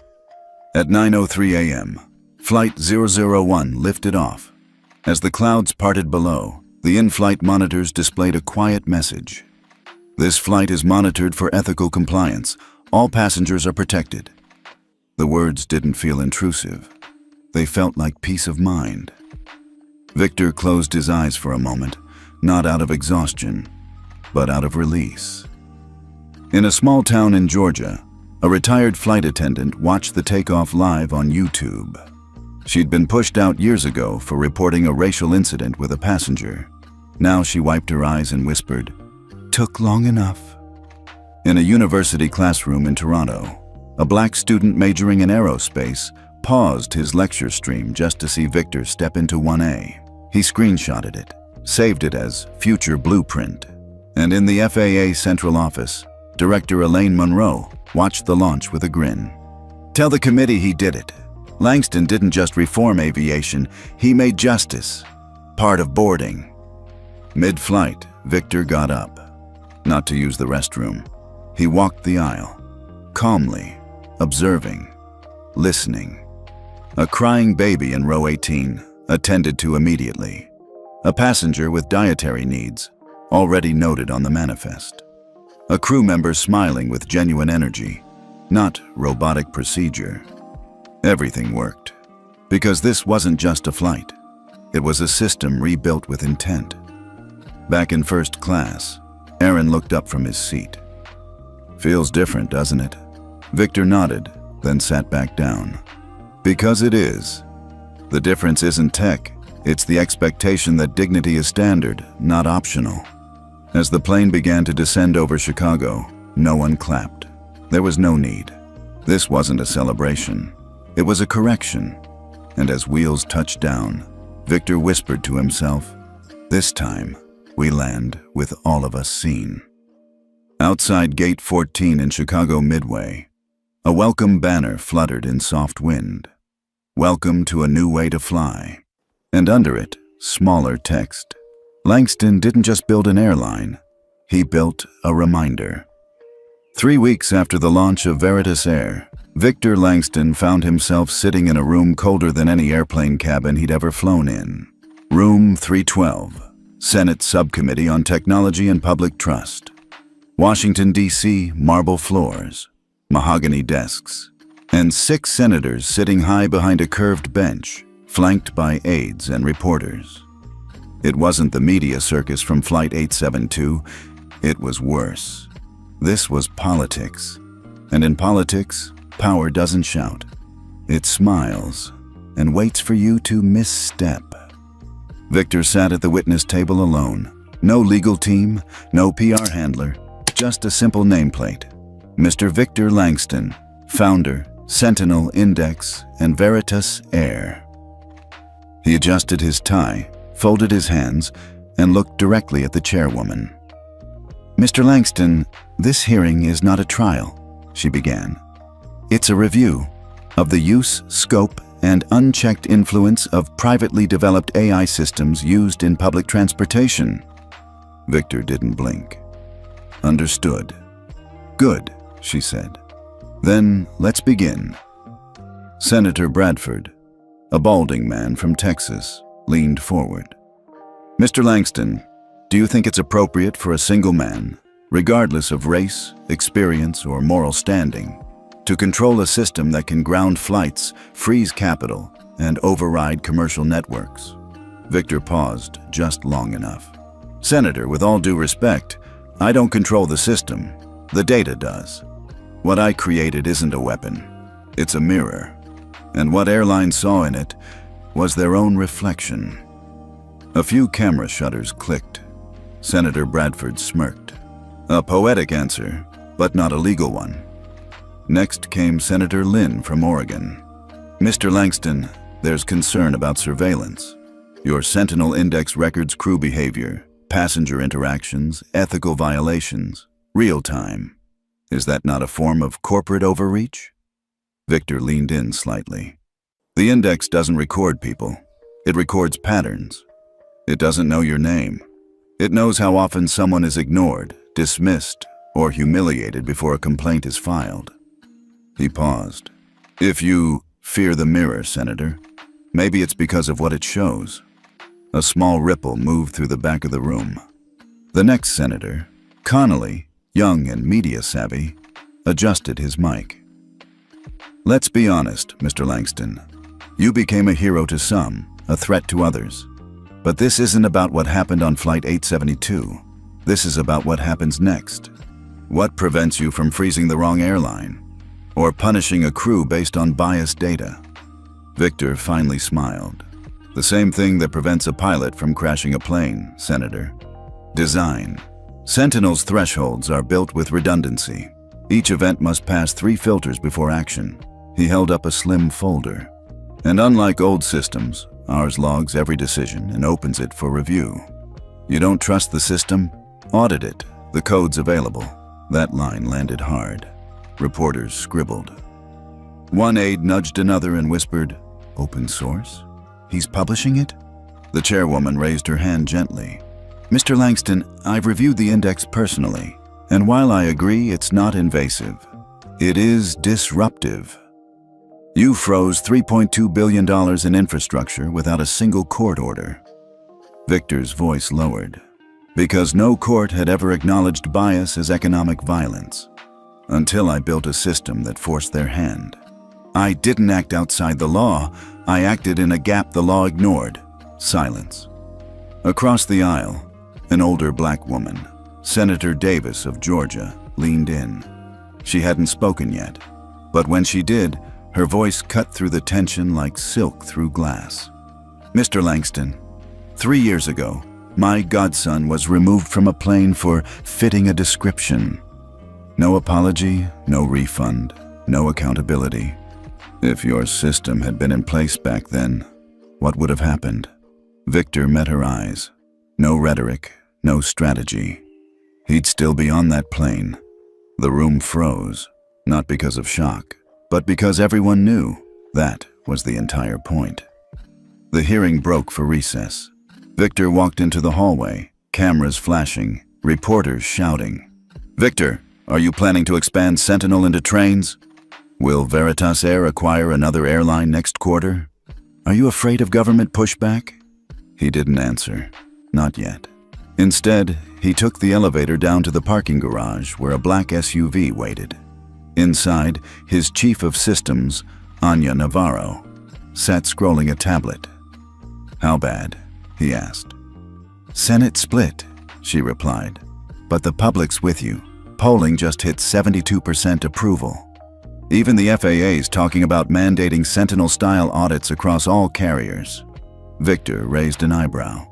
At 9:03 a.m., Flight 001 lifted off. As the clouds parted below, the in-flight monitors displayed a quiet message. "This flight is monitored for ethical compliance. All passengers are protected." The words didn't feel intrusive. They felt like peace of mind. Victor closed his eyes for a moment, not out of exhaustion, but out of release. In a small town in Georgia, a retired flight attendant watched the takeoff live on YouTube. She'd been pushed out years ago for reporting a racial incident with a passenger. Now she wiped her eyes and whispered, took long enough." In a university classroom in Toronto, a black student majoring in aerospace paused his lecture stream just to see Victor step into 1A. He screenshotted it, saved it as future blueprint. And in the FAA central office, Director Elaine Monroe watched the launch with a grin. "Tell the committee he did it. Langston didn't just reform aviation, he made justice part of boarding." Mid-flight, Victor got up, not to use the restroom. He walked the aisle, calmly, observing, listening. A crying baby in row 18, attended to immediately. A passenger with dietary needs, already noted on the manifest. A crew member smiling with genuine energy, not robotic procedure. Everything worked, because this wasn't just a flight. It was a system rebuilt with intent. Back in first class, Aaron looked up from his seat. "Feels different, doesn't it?" Victor nodded, then sat back down. "Because it is. The difference isn't tech, it's the expectation that dignity is standard, not optional." As the plane began to descend over Chicago, no one clapped. There was no need. This wasn't a celebration. It was a correction. And as wheels touched down, Victor whispered to himself, "This time, we land with all of us seen." Outside Gate 14 in Chicago Midway, a welcome banner fluttered in soft wind. "Welcome to a new way to fly." And under it, smaller text. Langston didn't just build an airline, he built a reminder. 3 weeks after the launch of Veritas Air, Victor Langston found himself sitting in a room colder than any airplane cabin he'd ever flown in. Room 312, Senate Subcommittee on Technology and Public Trust. Washington, D.C., marble floors, mahogany desks, and 6 senators sitting high behind a curved bench, flanked by aides and reporters. It wasn't the media circus from Flight 872, it was worse. This was politics. And in politics, power doesn't shout. It smiles and waits for you to misstep. Victor sat at the witness table alone. No legal team, no PR handler, just a simple nameplate. Mr. Victor Langston, founder, Sentinel Index, and Veritas Air. He adjusted his tie, folded his hands, and looked directly at the chairwoman. "Mr. Langston, this hearing is not a trial," she began. "It's a review of the use, scope, and unchecked influence of privately developed AI systems used in public transportation." Victor didn't blink. "Understood." "Good," she said. "Then let's begin." Senator Bradford, a balding man from Texas, leaned forward. "Mr. Langston, do you think it's appropriate for a single man, regardless of race, experience, or moral standing, to control a system that can ground flights, freeze capital, and override commercial networks?" Victor paused just long enough. "Senator, with all due respect, I don't control the system. The data does. What I created isn't a weapon. It's a mirror. And what airlines saw in it was their own reflection." A few camera shutters clicked. Senator Bradford smirked. A poetic answer, but not a legal one. Next came Senator Lynn from Oregon. "Mr. Langston, there's concern about surveillance. Your Sentinel Index records crew behavior, passenger interactions, ethical violations, real time. Is that not a form of corporate overreach?" Victor leaned in slightly. "The index doesn't record people. It records patterns. It doesn't know your name. It knows how often someone is ignored, dismissed, or humiliated before a complaint is filed." He paused. "If you fear the mirror, Senator, maybe it's because of what it shows." A small ripple moved through the back of the room. The next senator, Connolly, young and media savvy, adjusted his mic. "Let's be honest, Mr. Langston. You became a hero to some, a threat to others. But this isn't about what happened on Flight 872. This is about what happens next. What prevents you from freezing the wrong airline? Or punishing a crew based on biased data?" Victor finally smiled. "The same thing that prevents a pilot from crashing a plane, Senator. Design. Sentinel's thresholds are built with redundancy. Each event must pass 3 filters before action. He held up a slim folder. And unlike old systems, ours logs every decision and opens it for review. You don't trust the system? Audit it. The code's available. That line landed hard. Reporters scribbled. One aide nudged another and whispered, "Open source? He's publishing it?" The chairwoman raised her hand gently. "Mr. Langston, I've reviewed the index personally, and while I agree it's not invasive, it is disruptive. You froze $3.2 billion in infrastructure without a single court order." Victor's voice lowered, because no court had ever acknowledged bias as economic violence, until I built a system that forced their hand. I didn't act outside the law, I acted in a gap the law ignored. Silence. Across the aisle, an older black woman, Senator Davis of Georgia, leaned in. She hadn't spoken yet, but when she did, her voice cut through the tension like silk through glass. "Mr. Langston, 3 years ago, my godson was removed from a plane for fitting a description. No apology, no refund, no accountability. If your system had been in place back then, what would have happened?" Victor met her eyes. No rhetoric, no strategy. He'd still be on that plane. The room froze, not because of shock, but because everyone knew that was the entire point. The hearing broke for recess. Victor walked into the hallway, cameras flashing, reporters shouting. "Victor, are you planning to expand Sentinel into trains? Will Veritas Air acquire another airline next quarter? Are you afraid of government pushback?" He didn't answer. Not yet. Instead, he took the elevator down to the parking garage where a black SUV waited. Inside, his chief of systems, Anya Navarro, sat scrolling a tablet. "How bad?" he asked. "Senate split," she replied. "But the public's with you. Polling just hit 72% approval. Even the FAA's talking about mandating Sentinel-style audits across all carriers." Victor raised an eyebrow.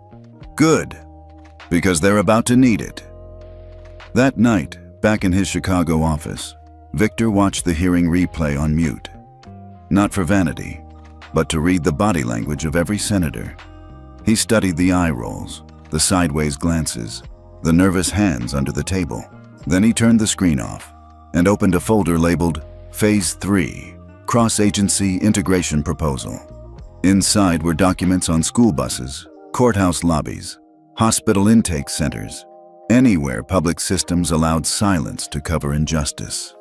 "Good, because they're about to need it." That night, back in his Chicago office, Victor watched the hearing replay on mute. Not for vanity, but to read the body language of every senator. He studied the eye rolls, the sideways glances, the nervous hands under the table. Then he turned the screen off and opened a folder labeled Phase 3, Cross-Agency Integration Proposal. Inside were documents on school buses, courthouse lobbies, hospital intake centers, anywhere public systems allowed silence to cover injustice.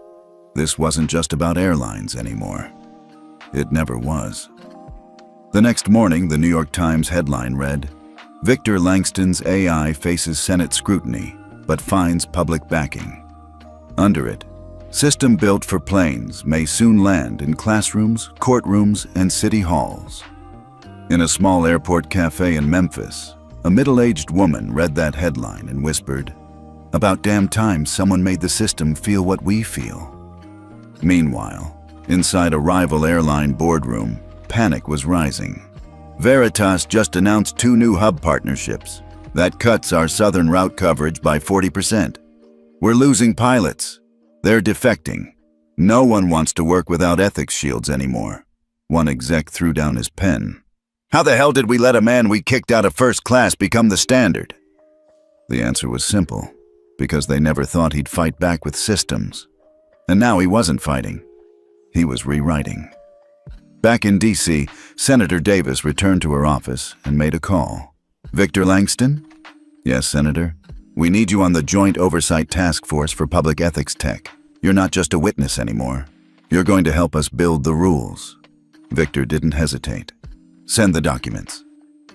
This wasn't just about airlines anymore. It never was. The next morning, the New York Times headline read, "Victor Langston's AI faces Senate scrutiny, but finds public backing." Under it, "System built for planes may soon land in classrooms, courtrooms, and city halls." In a small airport cafe in Memphis, a middle-aged woman read that headline and whispered, "About damn time someone made the system feel what we feel." Meanwhile, inside a rival airline boardroom, panic was rising. "Veritas just announced 2 new hub partnerships. That cuts our southern route coverage by 40%. We're losing pilots. They're defecting. No one wants to work without ethics shields anymore." One exec threw down his pen. "How the hell did we let a man we kicked out of first class become the standard?" The answer was simple, because they never thought he'd fight back with systems. And now he wasn't fighting. He was rewriting. Back in D.C., Senator Davis returned to her office and made a call. "Victor Langston?" "Yes, Senator. We need you on the Joint Oversight Task Force for Public Ethics Tech. You're not just a witness anymore. You're going to help us build the rules." Victor didn't hesitate. "Send the documents."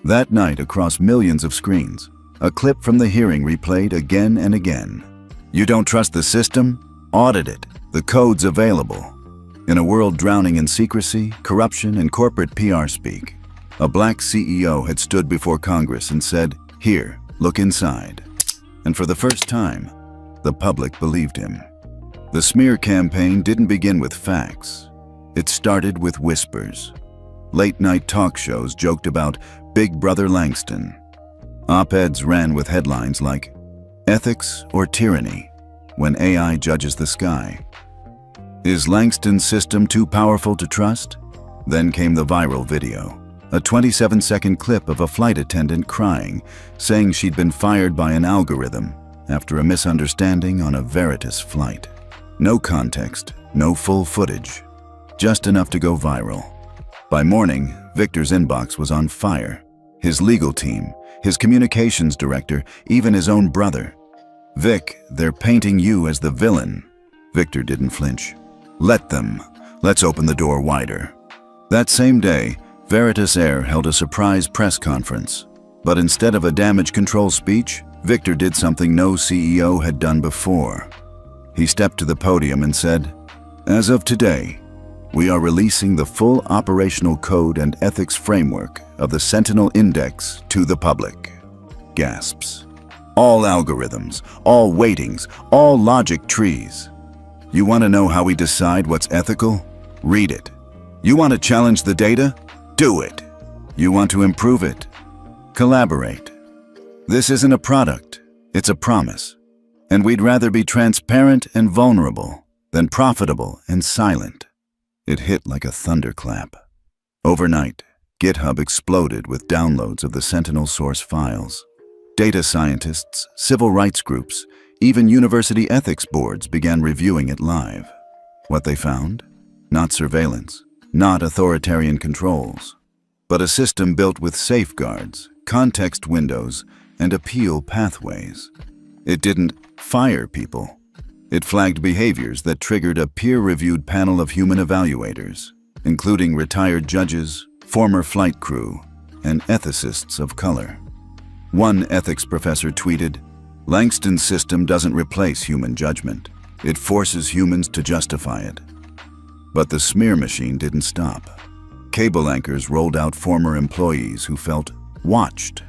That night, across millions of screens, a clip from the hearing replayed again and again. "You don't trust the system? Audit it. The code's available." In a world drowning in secrecy, corruption, and corporate PR speak, a black CEO had stood before Congress and said, "Here, look inside." And for the first time, the public believed him. The smear campaign didn't begin with facts. It started with whispers. Late-night talk shows joked about Big Brother Langston. Op-eds ran with headlines like, Ethics or tyranny when AI judges the sky? Is Langston's system too powerful to trust? Then came the viral video, a 27-second clip of a flight attendant crying, saying she'd been fired by an algorithm after a misunderstanding on a Veritas flight. No context, no full footage, just enough to go viral. By morning, Victor's inbox was on fire. His legal team, his communications director, even his own brother. "Vic, they're painting you as the villain." Victor didn't flinch. "Let them. Let's open the door wider." That same day, Veritas Air held a surprise press conference. But instead of a damage control speech, Victor did something no CEO had done before. He stepped to the podium and said, "As of today, we are releasing the full operational code and ethics framework of the Sentinel Index to the public." Gasps. All algorithms, all weightings, all logic trees. You want to know how we decide what's ethical? Read it. You want to challenge the data? Do it. You want to improve it? Collaborate. This isn't a product, it's a promise. And we'd rather be transparent and vulnerable than profitable and silent. It hit like a thunderclap. Overnight, GitHub exploded with downloads of the Sentinel source files. Data scientists, civil rights groups, even university ethics boards began reviewing it live. What they found? Not surveillance, not authoritarian controls, but a system built with safeguards, context windows, and appeal pathways. It didn't fire people. It flagged behaviors that triggered a peer-reviewed panel of human evaluators, including retired judges, former flight crew, and ethicists of color. One ethics professor tweeted, "Langston's system doesn't replace human judgment. It forces humans to justify it." But the smear machine didn't stop. Cable anchors rolled out former employees who felt watched.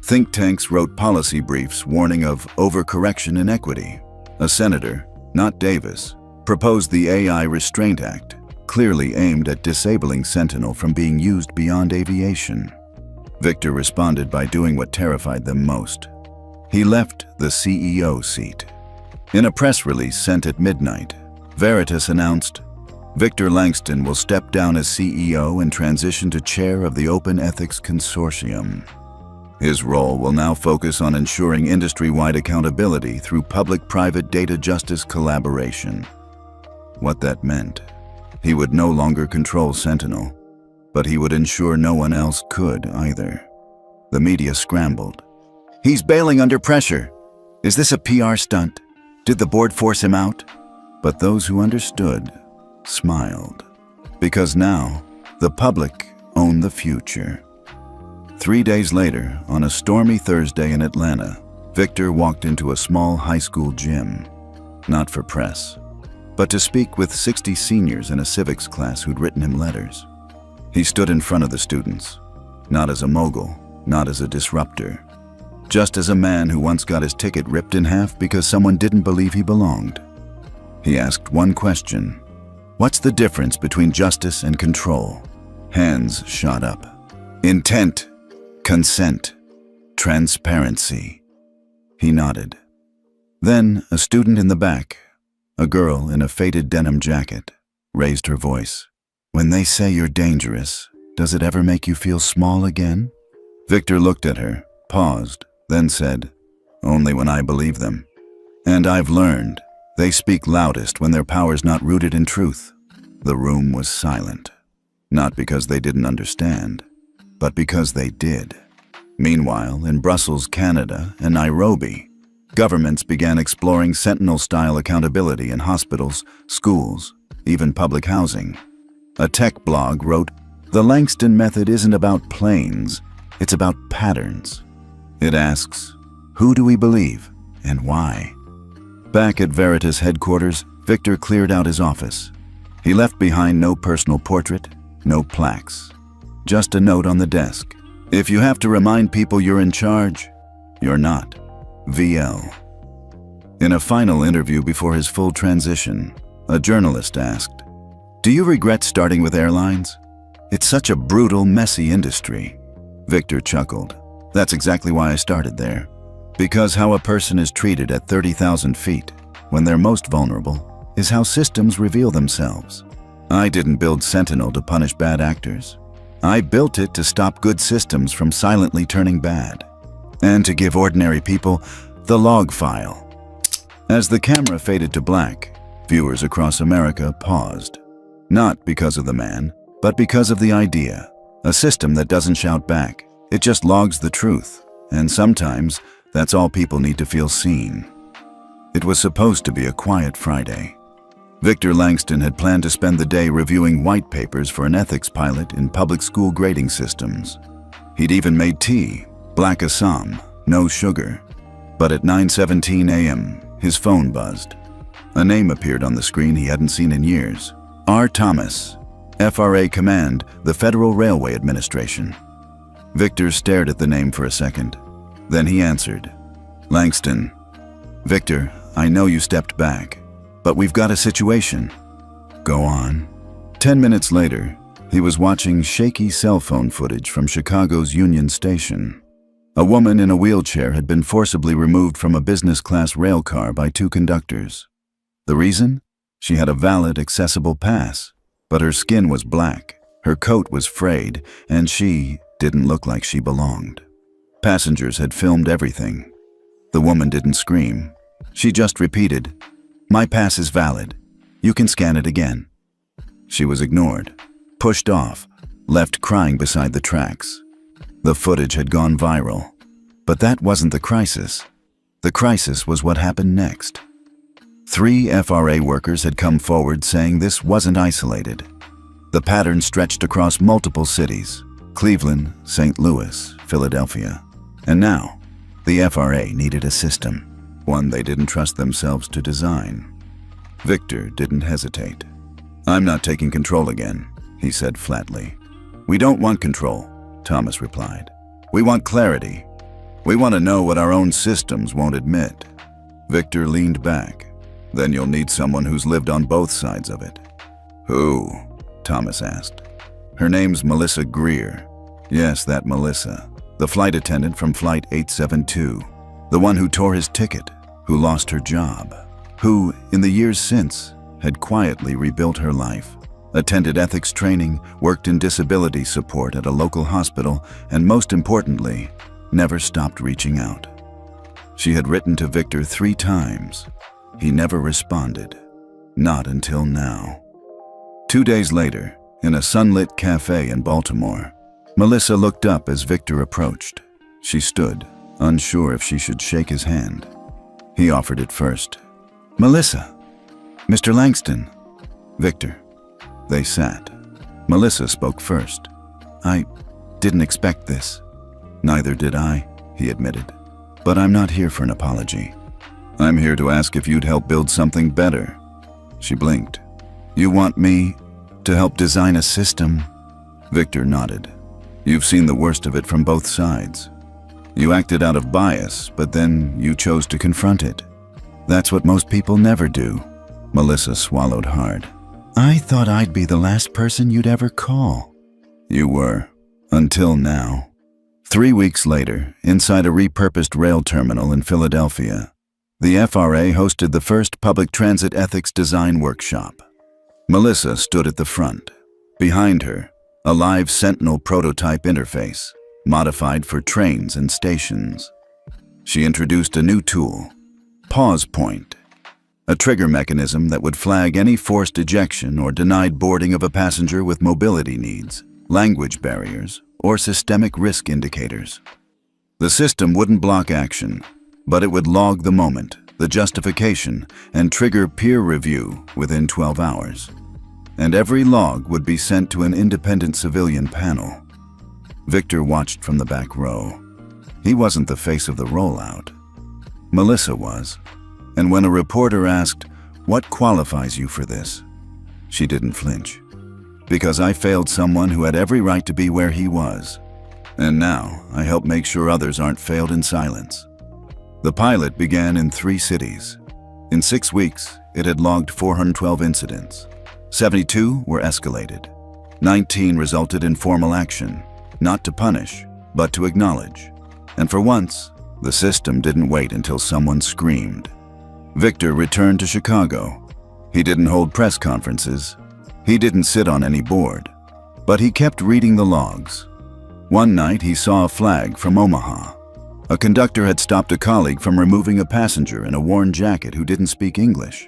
Think tanks wrote policy briefs warning of overcorrection inequity. A senator, not Davis, proposed the AI Restraint Act, clearly aimed at disabling Sentinel from being used beyond aviation. Victor responded by doing what terrified them most. He left the CEO seat. In a press release sent at midnight, Veritas announced, "Victor Langston will step down as CEO and transition to chair of the Open Ethics Consortium. His role will now focus on ensuring industry-wide accountability through public-private data justice collaboration." What that meant? He would no longer control Sentinel, but he would ensure no one else could either. The media scrambled. "He's bailing under pressure. Is this a PR stunt? Did the board force him out?" But those who understood smiled, because now the public owned the future. 3 days later, on a stormy Thursday in Atlanta, Victor walked into a small high school gym, not for press, but to speak with 60 seniors in a civics class who'd written him letters. He stood in front of the students, not as a mogul, not as a disruptor, just as a man who once got his ticket ripped in half because someone didn't believe he belonged. He asked one question: "What's the difference between justice and control?" Hands shot up. "Intent, consent, transparency." He nodded. Then a student in the back, a girl in a faded denim jacket, raised her voice. "When they say you're dangerous, does it ever make you feel small again?" Victor looked at her, paused, then said, "Only when I believe them. And I've learned they speak loudest when their power's not rooted in truth." The room was silent, not because they didn't understand, but because they did. Meanwhile, in Brussels, Canada, and Nairobi, governments began exploring Sentinel-style accountability in hospitals, schools, even public housing. A tech blog wrote, "The Langston method isn't about planes, it's about patterns." It asks, who do we believe and why? Back at Veritas headquarters, Victor cleared out his office. He left behind no personal portrait, no plaques, just a note on the desk. If you have to remind people you're in charge, you're not. VL. In a final interview before his full transition, a journalist asked, "Do you regret starting with airlines? It's such a brutal, messy industry." Victor chuckled. "That's exactly why I started there. Because how a person is treated at 30,000 feet, when they're most vulnerable, is how systems reveal themselves. I didn't build Sentinel to punish bad actors. I built it to stop good systems from silently turning bad, and to give ordinary people the log file. As the camera faded to black, viewers across America paused. Not because of the man, but because of the idea. A system that doesn't shout back. It just logs the truth. And sometimes, that's all people need to feel seen. It was supposed to be a quiet Friday. Victor Langston had planned to spend the day reviewing white papers for an ethics pilot in public school grading systems. He'd even made tea, black Assam, no sugar. But at 9:17 a.m., his phone buzzed. A name appeared on the screen he hadn't seen in years. R. Thomas, FRA Command, the Federal Railway Administration. Victor stared at the name for a second. Then he answered. Langston. Victor, I know you stepped back, but we've got a situation. Go on. 10 minutes later, he was watching shaky cell phone footage from Chicago's Union Station. A woman in a wheelchair had been forcibly removed from a business-class rail car by two conductors. The reason? She had a valid, accessible pass, but her skin was black, her coat was frayed, and she didn't look like she belonged. Passengers had filmed everything. The woman didn't scream. She just repeated, "My pass is valid. You can scan it again." She was ignored, pushed off, left crying beside the tracks. The footage had gone viral. But that wasn't the crisis. The crisis was what happened next. 3 FRA workers had come forward saying this wasn't isolated. The pattern stretched across multiple cities: Cleveland, St. Louis, Philadelphia. And now, the FRA needed a system, one they didn't trust themselves to design. Victor didn't hesitate. "I'm not taking control again," he said flatly. "We don't want control," Thomas replied. "We want clarity. We want to know what our own systems won't admit." Victor leaned back. "Then you'll need someone who's lived on both sides of it." "Who?" Thomas asked. "Her name's Melissa Greer." Yes, that Melissa. The flight attendant from Flight 872. The one who tore his ticket, who lost her job, who, in the years since, had quietly rebuilt her life, attended ethics training, worked in disability support at a local hospital, and most importantly, never stopped reaching out. She had written to Victor 3 times. He never responded. Not until now. 2 days later, in a sunlit cafe in Baltimore, Melissa looked up as Victor approached. She stood, unsure if she should shake his hand. He offered it first. "Melissa, Mr. Langston." "Victor." They sat. Melissa spoke first. "I didn't expect this." "Neither did I," he admitted. "But I'm not here for an apology. I'm here to ask if you'd help build something better." She blinked. "You want me to help design a system?" Victor nodded. "You've seen the worst of it from both sides. You acted out of bias, but then you chose to confront it. That's what most people never do." Melissa swallowed hard. "I thought I'd be the last person you'd ever call." "You were, until now." 3 weeks later, inside a repurposed rail terminal in Philadelphia, the FRA hosted the first public transit ethics design workshop. Melissa stood at the front. Behind her, a live Sentinel prototype interface, modified for trains and stations. She introduced a new tool, Pause Point, a trigger mechanism that would flag any forced ejection or denied boarding of a passenger with mobility needs, language barriers, or systemic risk indicators. The system wouldn't block action, but it would log the moment, the justification, and trigger peer review within 12 hours. And every log would be sent to an independent civilian panel. Victor watched from the back row. He wasn't the face of the rollout. Melissa was. And when a reporter asked, "What qualifies you for this?" she didn't flinch. "Because I failed someone who had every right to be where he was. And now I help make sure others aren't failed in silence." The pilot began in 3 cities. In 6 weeks, it had logged 412 incidents. 72 were escalated. 19 resulted in formal action, not to punish, but to acknowledge. And for once, The system didn't wait until someone screamed. Victor returned to Chicago. He didn't hold press conferences. He didn't sit on any board. But he kept reading the logs. One night he saw a flag from Omaha. A conductor had stopped a colleague from removing a passenger in a worn jacket who didn't speak English.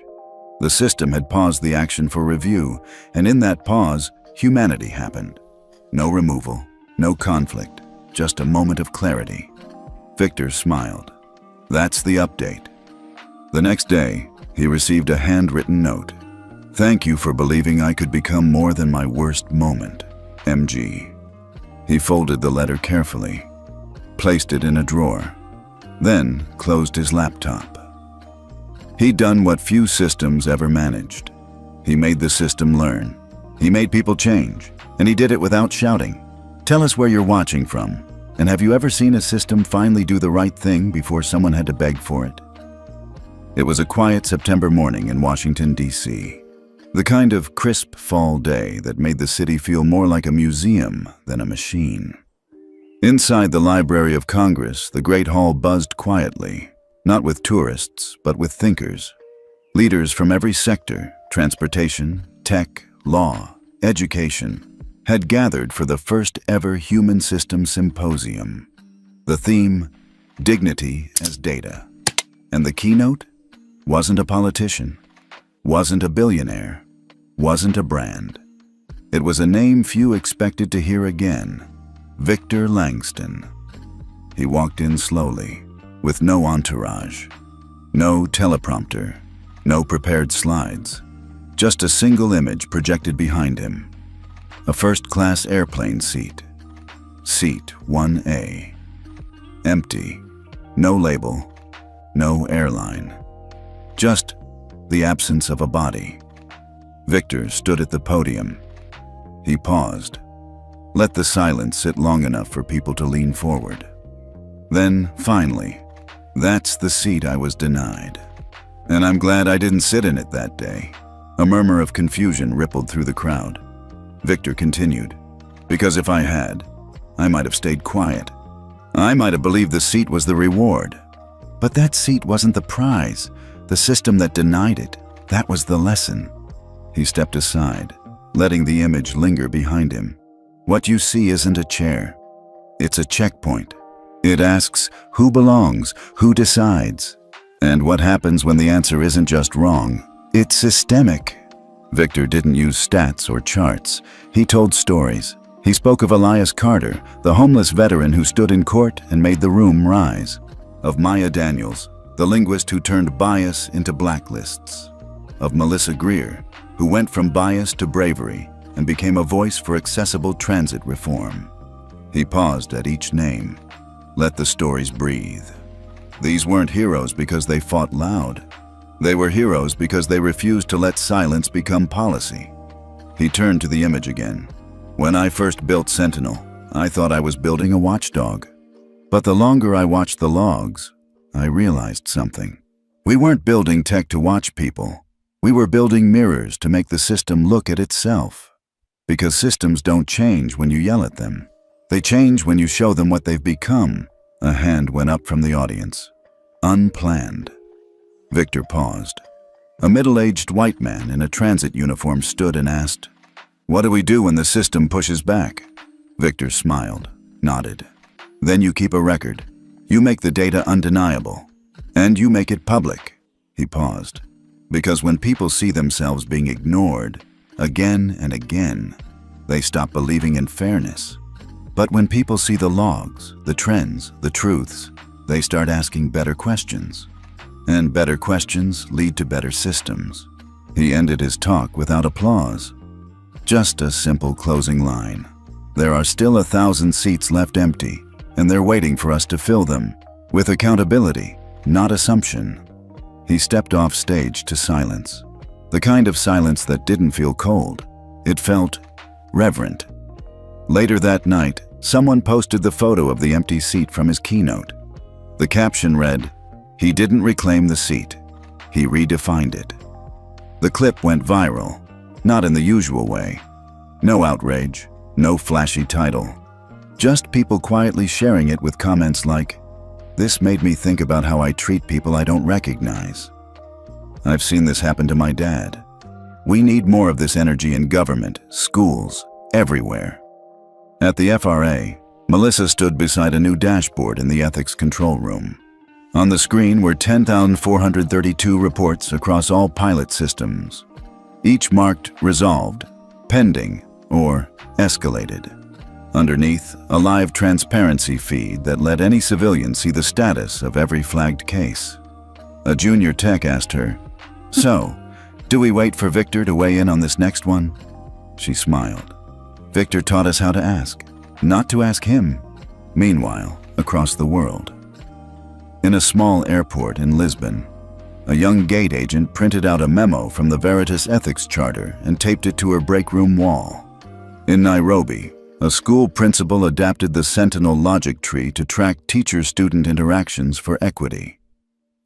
The system had paused the action for review, and in that pause, humanity happened. No removal, no conflict, just a moment of clarity. Victor smiled. That's the update. The next day, he received a handwritten note. Thank you for believing I could become more than my worst moment, MG. He folded the letter carefully, placed it in a drawer, then closed his laptop. He'd done what few systems ever managed. He made the system learn. He made people change, and he did it without shouting. Tell us where you're watching from, and have you ever seen a system finally do the right thing before someone had to beg for it? It was a quiet September morning in Washington, D.C. The kind of crisp fall day that made the city feel more like a museum than a machine. Inside the Library of Congress, the Great Hall buzzed quietly, not with tourists, but with thinkers. Leaders from every sector, transportation, tech, law, education, had gathered for the first ever Human Systems Symposium. The theme, Dignity as Data. And the keynote? Wasn't a politician, wasn't a billionaire, wasn't a brand. It was a name few expected to hear again. Victor Langston. He walked in slowly, with no entourage, no teleprompter, no prepared slides, just a single image projected behind him. A first-class airplane seat. Seat 1A. Empty, no label, no airline. Just the absence of a body. Victor stood at the podium. He paused. Let the silence sit long enough for people to lean forward. Then, finally, that's the seat I was denied. And I'm glad I didn't sit in it that day. A murmur of confusion rippled through the crowd. Victor continued, because if I had, I might have stayed quiet. I might have believed the seat was the reward. But that seat wasn't the prize, the system that denied it. That was the lesson. He stepped aside, letting the image linger behind him. What you see isn't a chair. It's a checkpoint. It asks who belongs, who decides, and what happens when the answer isn't just wrong. It's systemic. Victor didn't use stats or charts. He told stories. He spoke of Elias Carter, the homeless veteran who stood in court and made the room rise. Of Maya Daniels, the linguist who turned bias into blacklists. Of Melissa Greer, who went from bias to bravery and became a voice for accessible transit reform. He paused at each name. Let the stories breathe. These weren't heroes because they fought loud. They were heroes because they refused to let silence become policy. He turned to the image again. When I first built Sentinel, I thought I was building a watchdog. But the longer I watched the logs, I realized something. We weren't building tech to watch people. We were building mirrors to make the system look at itself. Because systems don't change when you yell at them. They change when you show them what they've become. A hand went up from the audience. Unplanned. Victor paused. A middle-aged white man in a transit uniform stood and asked, "What do we do when the system pushes back?" Victor smiled, nodded. "Then you keep a record. You make the data undeniable. And you make it public." He paused. Because when people see themselves being ignored, again and again, they stop believing in fairness. But when people see the logs, the trends, the truths, they start asking better questions. And better questions lead to better systems. He ended his talk without applause. Just a simple closing line. There are still 1,000 seats left empty, and they're waiting for us to fill them, with accountability, not assumption. He stepped off stage to silence. The kind of silence that didn't feel cold. It felt reverent. Later that night, someone posted the photo of the empty seat from his keynote. The caption read, "He didn't reclaim the seat. He redefined it." The clip went viral, not in the usual way. No outrage, no flashy title. Just people quietly sharing it with comments like, This made me think about how I treat people I don't recognize. I've seen this happen to my dad. We need more of this energy in government, schools, everywhere. At the FRA, Melissa stood beside a new dashboard in the ethics control room. On the screen were 10,432 reports across all pilot systems, each marked resolved, pending, or escalated. Underneath, a live transparency feed that let any civilian see the status of every flagged case. A junior tech asked her, "So, do we wait for Victor to weigh in on this next one?" She smiled. Victor taught us how to ask, not to ask him. Meanwhile, across the world. In a small airport in Lisbon, a young gate agent printed out a memo from the Veritas Ethics Charter and taped it to her break room wall. In Nairobi, a school principal adapted the Sentinel logic tree to track teacher-student interactions for equity.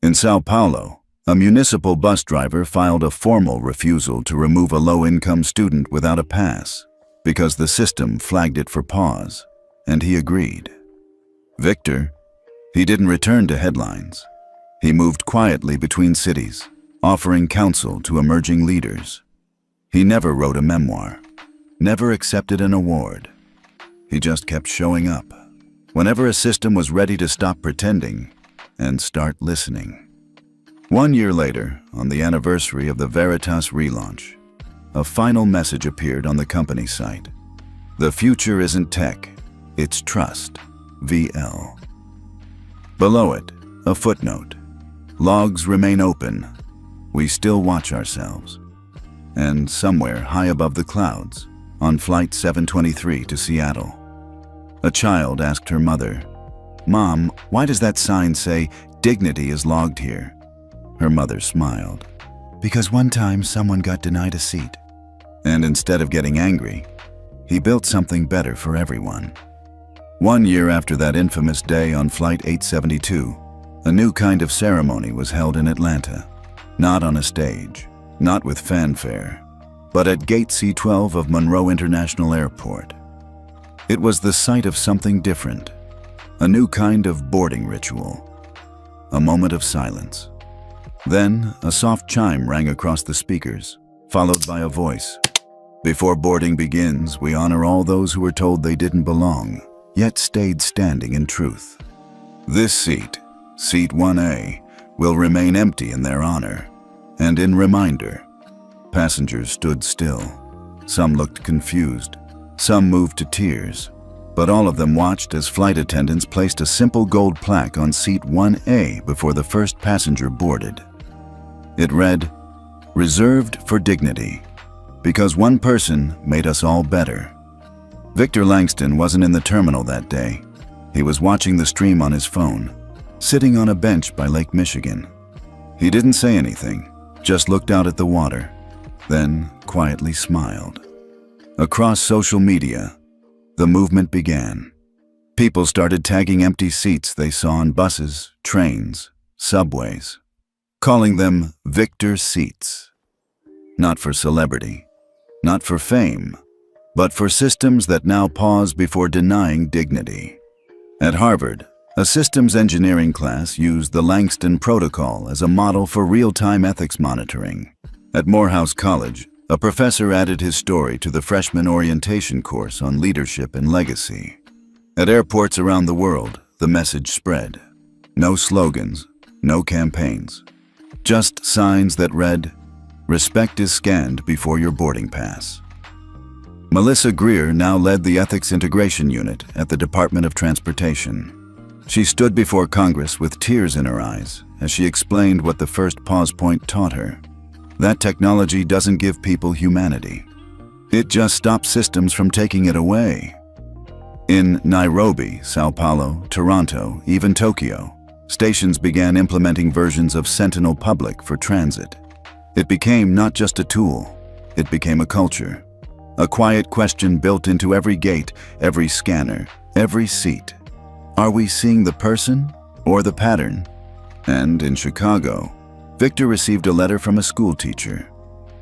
In Sao Paulo, a municipal bus driver filed a formal refusal to remove a low-income student without a pass because the system flagged it for pause, and he agreed. Victor, he didn't return to headlines. He moved quietly between cities, offering counsel to emerging leaders. He never wrote a memoir, never accepted an award. He just kept showing up, whenever a system was ready to stop pretending and start listening. 1 year later, on the anniversary of the Veritas relaunch, a final message appeared on the company site. The future isn't tech, it's trust, VL. Below it, a footnote. Logs remain open. We still watch ourselves. And somewhere high above the clouds, on Flight 723 to Seattle, a child asked her mother, "Mom, why does that sign say, 'Dignity is logged here'?" Her mother smiled. "Because one time someone got denied a seat." And instead of getting angry, he built something better for everyone. 1 year after that infamous day on Flight 872, a new kind of ceremony was held in Atlanta. Not on a stage, not with fanfare, but at Gate C-12 of Monroe International Airport. It was the site of something different, a new kind of boarding ritual. A moment of silence. Then, a soft chime rang across the speakers, followed by a voice. "Before boarding begins, we honor all those who were told they didn't belong, yet stayed standing in truth. This seat, Seat 1A, will remain empty in their honor, and in reminder." Passengers stood still. Some looked confused. Some moved to tears. But all of them watched as flight attendants placed a simple gold plaque on Seat 1A before the first passenger boarded. It read, "Reserved for dignity, because one person made us all better." Victor Langston wasn't in the terminal that day. He was watching the stream on his phone, sitting on a bench by Lake Michigan. He didn't say anything, just looked out at the water, then quietly smiled. Across social media, the movement began. People started tagging empty seats they saw on buses, trains, subways, calling them Victor seats. Not for celebrity, not for fame, but for systems that now pause before denying dignity. At Harvard, a systems engineering class used the Langston Protocol as a model for real-time ethics monitoring. At Morehouse College, a professor added his story to the freshman orientation course on leadership and legacy. At airports around the world, the message spread. No slogans, no campaigns. Just signs that read, "Respect is scanned before your boarding pass." Melissa Greer now led the Ethics Integration Unit at the Department of Transportation. She stood before Congress with tears in her eyes as she explained what the first pause point taught her. That technology doesn't give people humanity. It just stops systems from taking it away. In Nairobi, Sao Paulo, Toronto, even Tokyo, stations began implementing versions of Sentinel Public for transit. It became not just a tool, it became a culture. A quiet question built into every gate, every scanner, every seat. Are we seeing the person or the pattern? And in Chicago, Victor received a letter from a school teacher.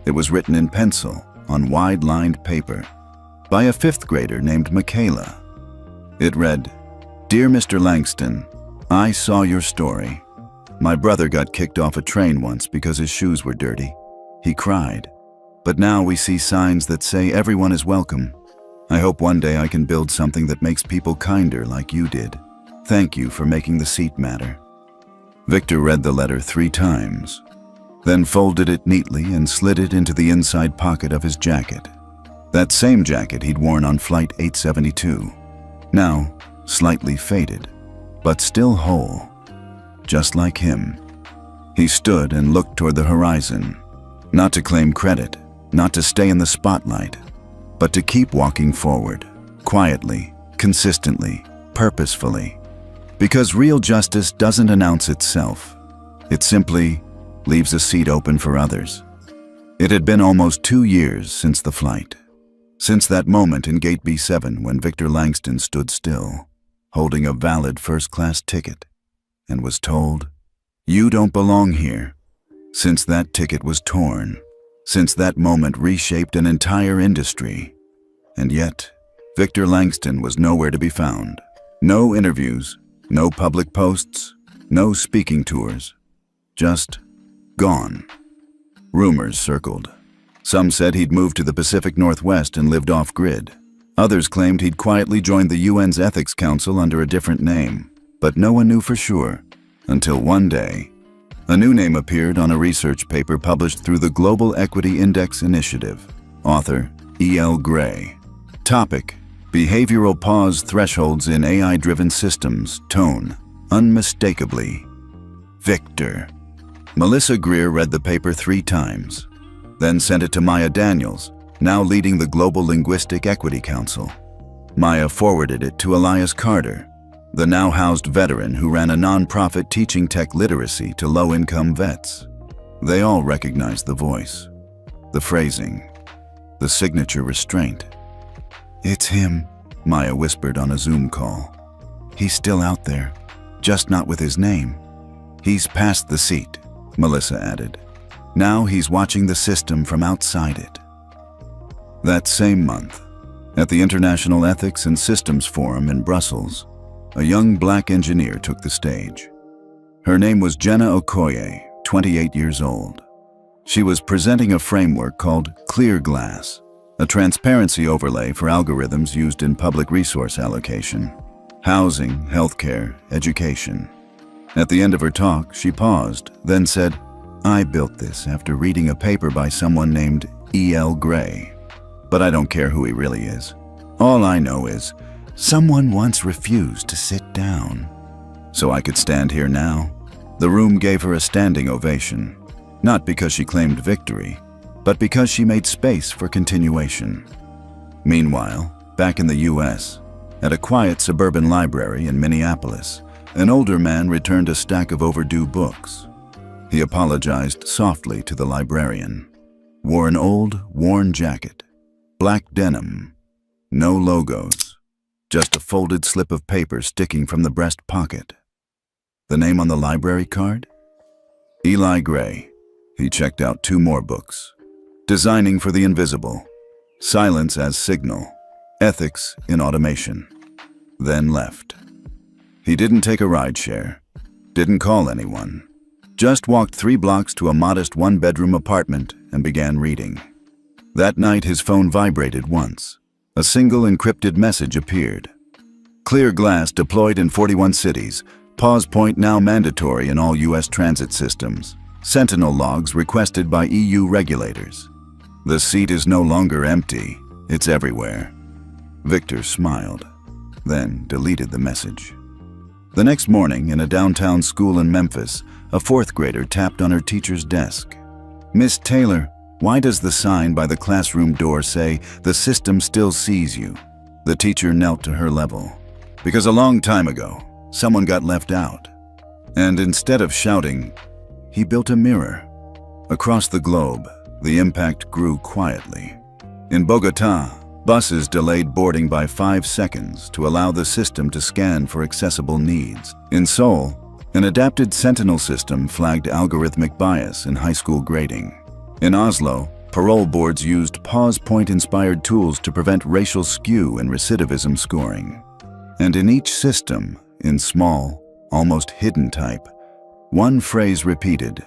It was written in pencil on wide-lined paper by a fifth grader named Michaela. It read, "Dear Mr. Langston, I saw your story. My brother got kicked off a train once because his shoes were dirty. He cried. But now we see signs that say everyone is welcome. I hope one day I can build something that makes people kinder like you did. Thank you for making the seat matter." Victor read the letter 3 times, then folded it neatly and slid it into the inside pocket of his jacket. That same jacket he'd worn on Flight 872. Now, slightly faded, but still whole, just like him. He stood and looked toward the horizon, not to claim credit, not to stay in the spotlight, but to keep walking forward, quietly, consistently, purposefully. Because real justice doesn't announce itself. It simply leaves a seat open for others. It had been almost 2 years since the flight. Since that moment in Gate B7 when Victor Langston stood still, holding a valid first-class ticket, and was told, "You don't belong here." Since that ticket was torn, since that moment reshaped an entire industry. And yet, Victor Langston was nowhere to be found. No interviews, no public posts, no speaking tours. Just gone. Rumors circled. Some said he'd moved to the Pacific Northwest and lived off-grid. Others claimed he'd quietly joined the UN's Ethics Council under a different name. But no one knew for sure, until one day, a new name appeared on a research paper published through the Global Equity Index Initiative. Author, E.L. Gray. Topic, Behavioral Pause Thresholds in AI-Driven Systems. Tone, unmistakably, Victor. Melissa Greer read the paper 3 times, then sent it to Maya Daniels, now leading the Global Linguistic Equity Council. Maya forwarded it to Elias Carter, the now-housed veteran who ran a nonprofit teaching tech literacy to low-income vets. They all recognized the voice, the phrasing, the signature restraint. "It's him," Maya whispered on a Zoom call. "He's still out there, just not with his name. He's past the seat," Melissa added. "Now he's watching the system from outside it." That same month, at the International Ethics and Systems Forum in Brussels, a young black engineer took the stage. Her name was Jenna Okoye, 28 years old. She was presenting a framework called Clear Glass, a transparency overlay for algorithms used in public resource allocation, housing, healthcare, education. At the end of her talk, she paused, then said, "I built this after reading a paper by someone named E.L. Gray. But I don't care who he really is. All I know is, someone once refused to sit down. So I could stand here now." The room gave her a standing ovation, not because she claimed victory, but because she made space for continuation. Meanwhile, back in the U.S., at a quiet suburban library in Minneapolis, an older man returned a stack of overdue books. He apologized softly to the librarian, wore an old, worn jacket, black denim, no logos, just a folded slip of paper sticking from the breast pocket. The name on the library card? Eli Gray. He checked out 2 more books. Designing for the Invisible, Silence as Signal, Ethics in Automation. Then left. He didn't take a rideshare, didn't call anyone, just walked 3 blocks to a modest 1-bedroom apartment and began reading. That night his phone vibrated once. A single encrypted message appeared. "Clear Glass deployed in 41 cities. Pause point now mandatory in all U.S. transit systems. Sentinel logs requested by EU regulators. The seat is no longer empty. It's everywhere." Victor smiled, then deleted the message. The next morning, in a downtown school in Memphis, a 4th grader tapped on her teacher's desk. "Miss Taylor, why does the sign by the classroom door say, 'The system still sees you'?" The teacher knelt to her level. "Because a long time ago, someone got left out." And instead of shouting, he built a mirror. Across the globe, the impact grew quietly. In Bogota, buses delayed boarding by 5 seconds to allow the system to scan for accessible needs. In Seoul, an adapted Sentinel system flagged algorithmic bias in high school grading. In Oslo, parole boards used pause point-inspired tools to prevent racial skew in recidivism scoring. And in each system, in small, almost hidden type. One phrase repeated.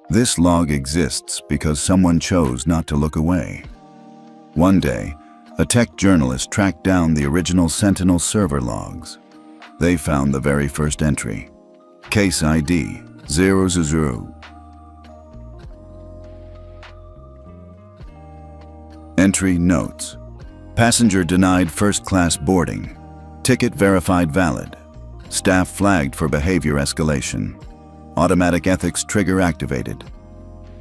This log exists because someone chose not to look away. One day, a tech journalist tracked down the original Sentinel server logs. They found the very first entry. Case ID 000. Entry notes. Passenger denied first-class boarding. Ticket verified valid. Staff flagged for behavior escalation. Automatic ethics trigger activated.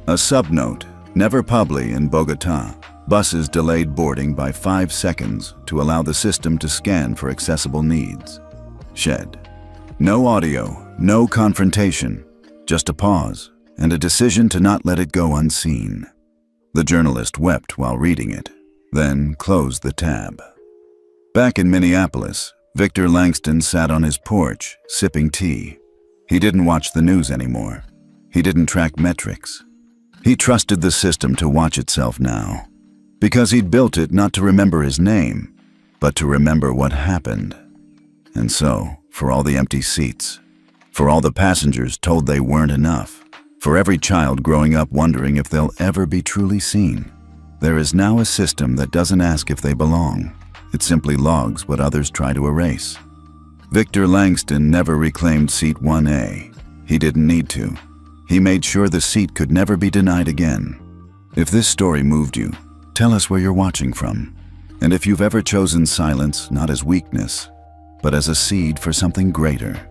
A subnote. Never publi in Bogota. Buses delayed boarding by 5 seconds to allow the system to scan for accessible needs. Shed. No audio, no confrontation, just a pause and a decision to not let it go unseen. The journalist wept while reading it, then closed the tab. Back in Minneapolis, Victor Langston sat on his porch, sipping tea. He didn't watch the news anymore. He didn't track metrics. He trusted the system to watch itself now, because he'd built it not to remember his name, but to remember what happened. And so, for all the empty seats, for all the passengers told they weren't enough, for every child growing up wondering if they'll ever be truly seen, there is now a system that doesn't ask if they belong. It simply logs what others try to erase. Victor Langston never reclaimed seat 1A. He didn't need to. He made sure the seat could never be denied again. If this story moved you, tell us where you're watching from. And if you've ever chosen silence not as weakness, but as a seed for something greater.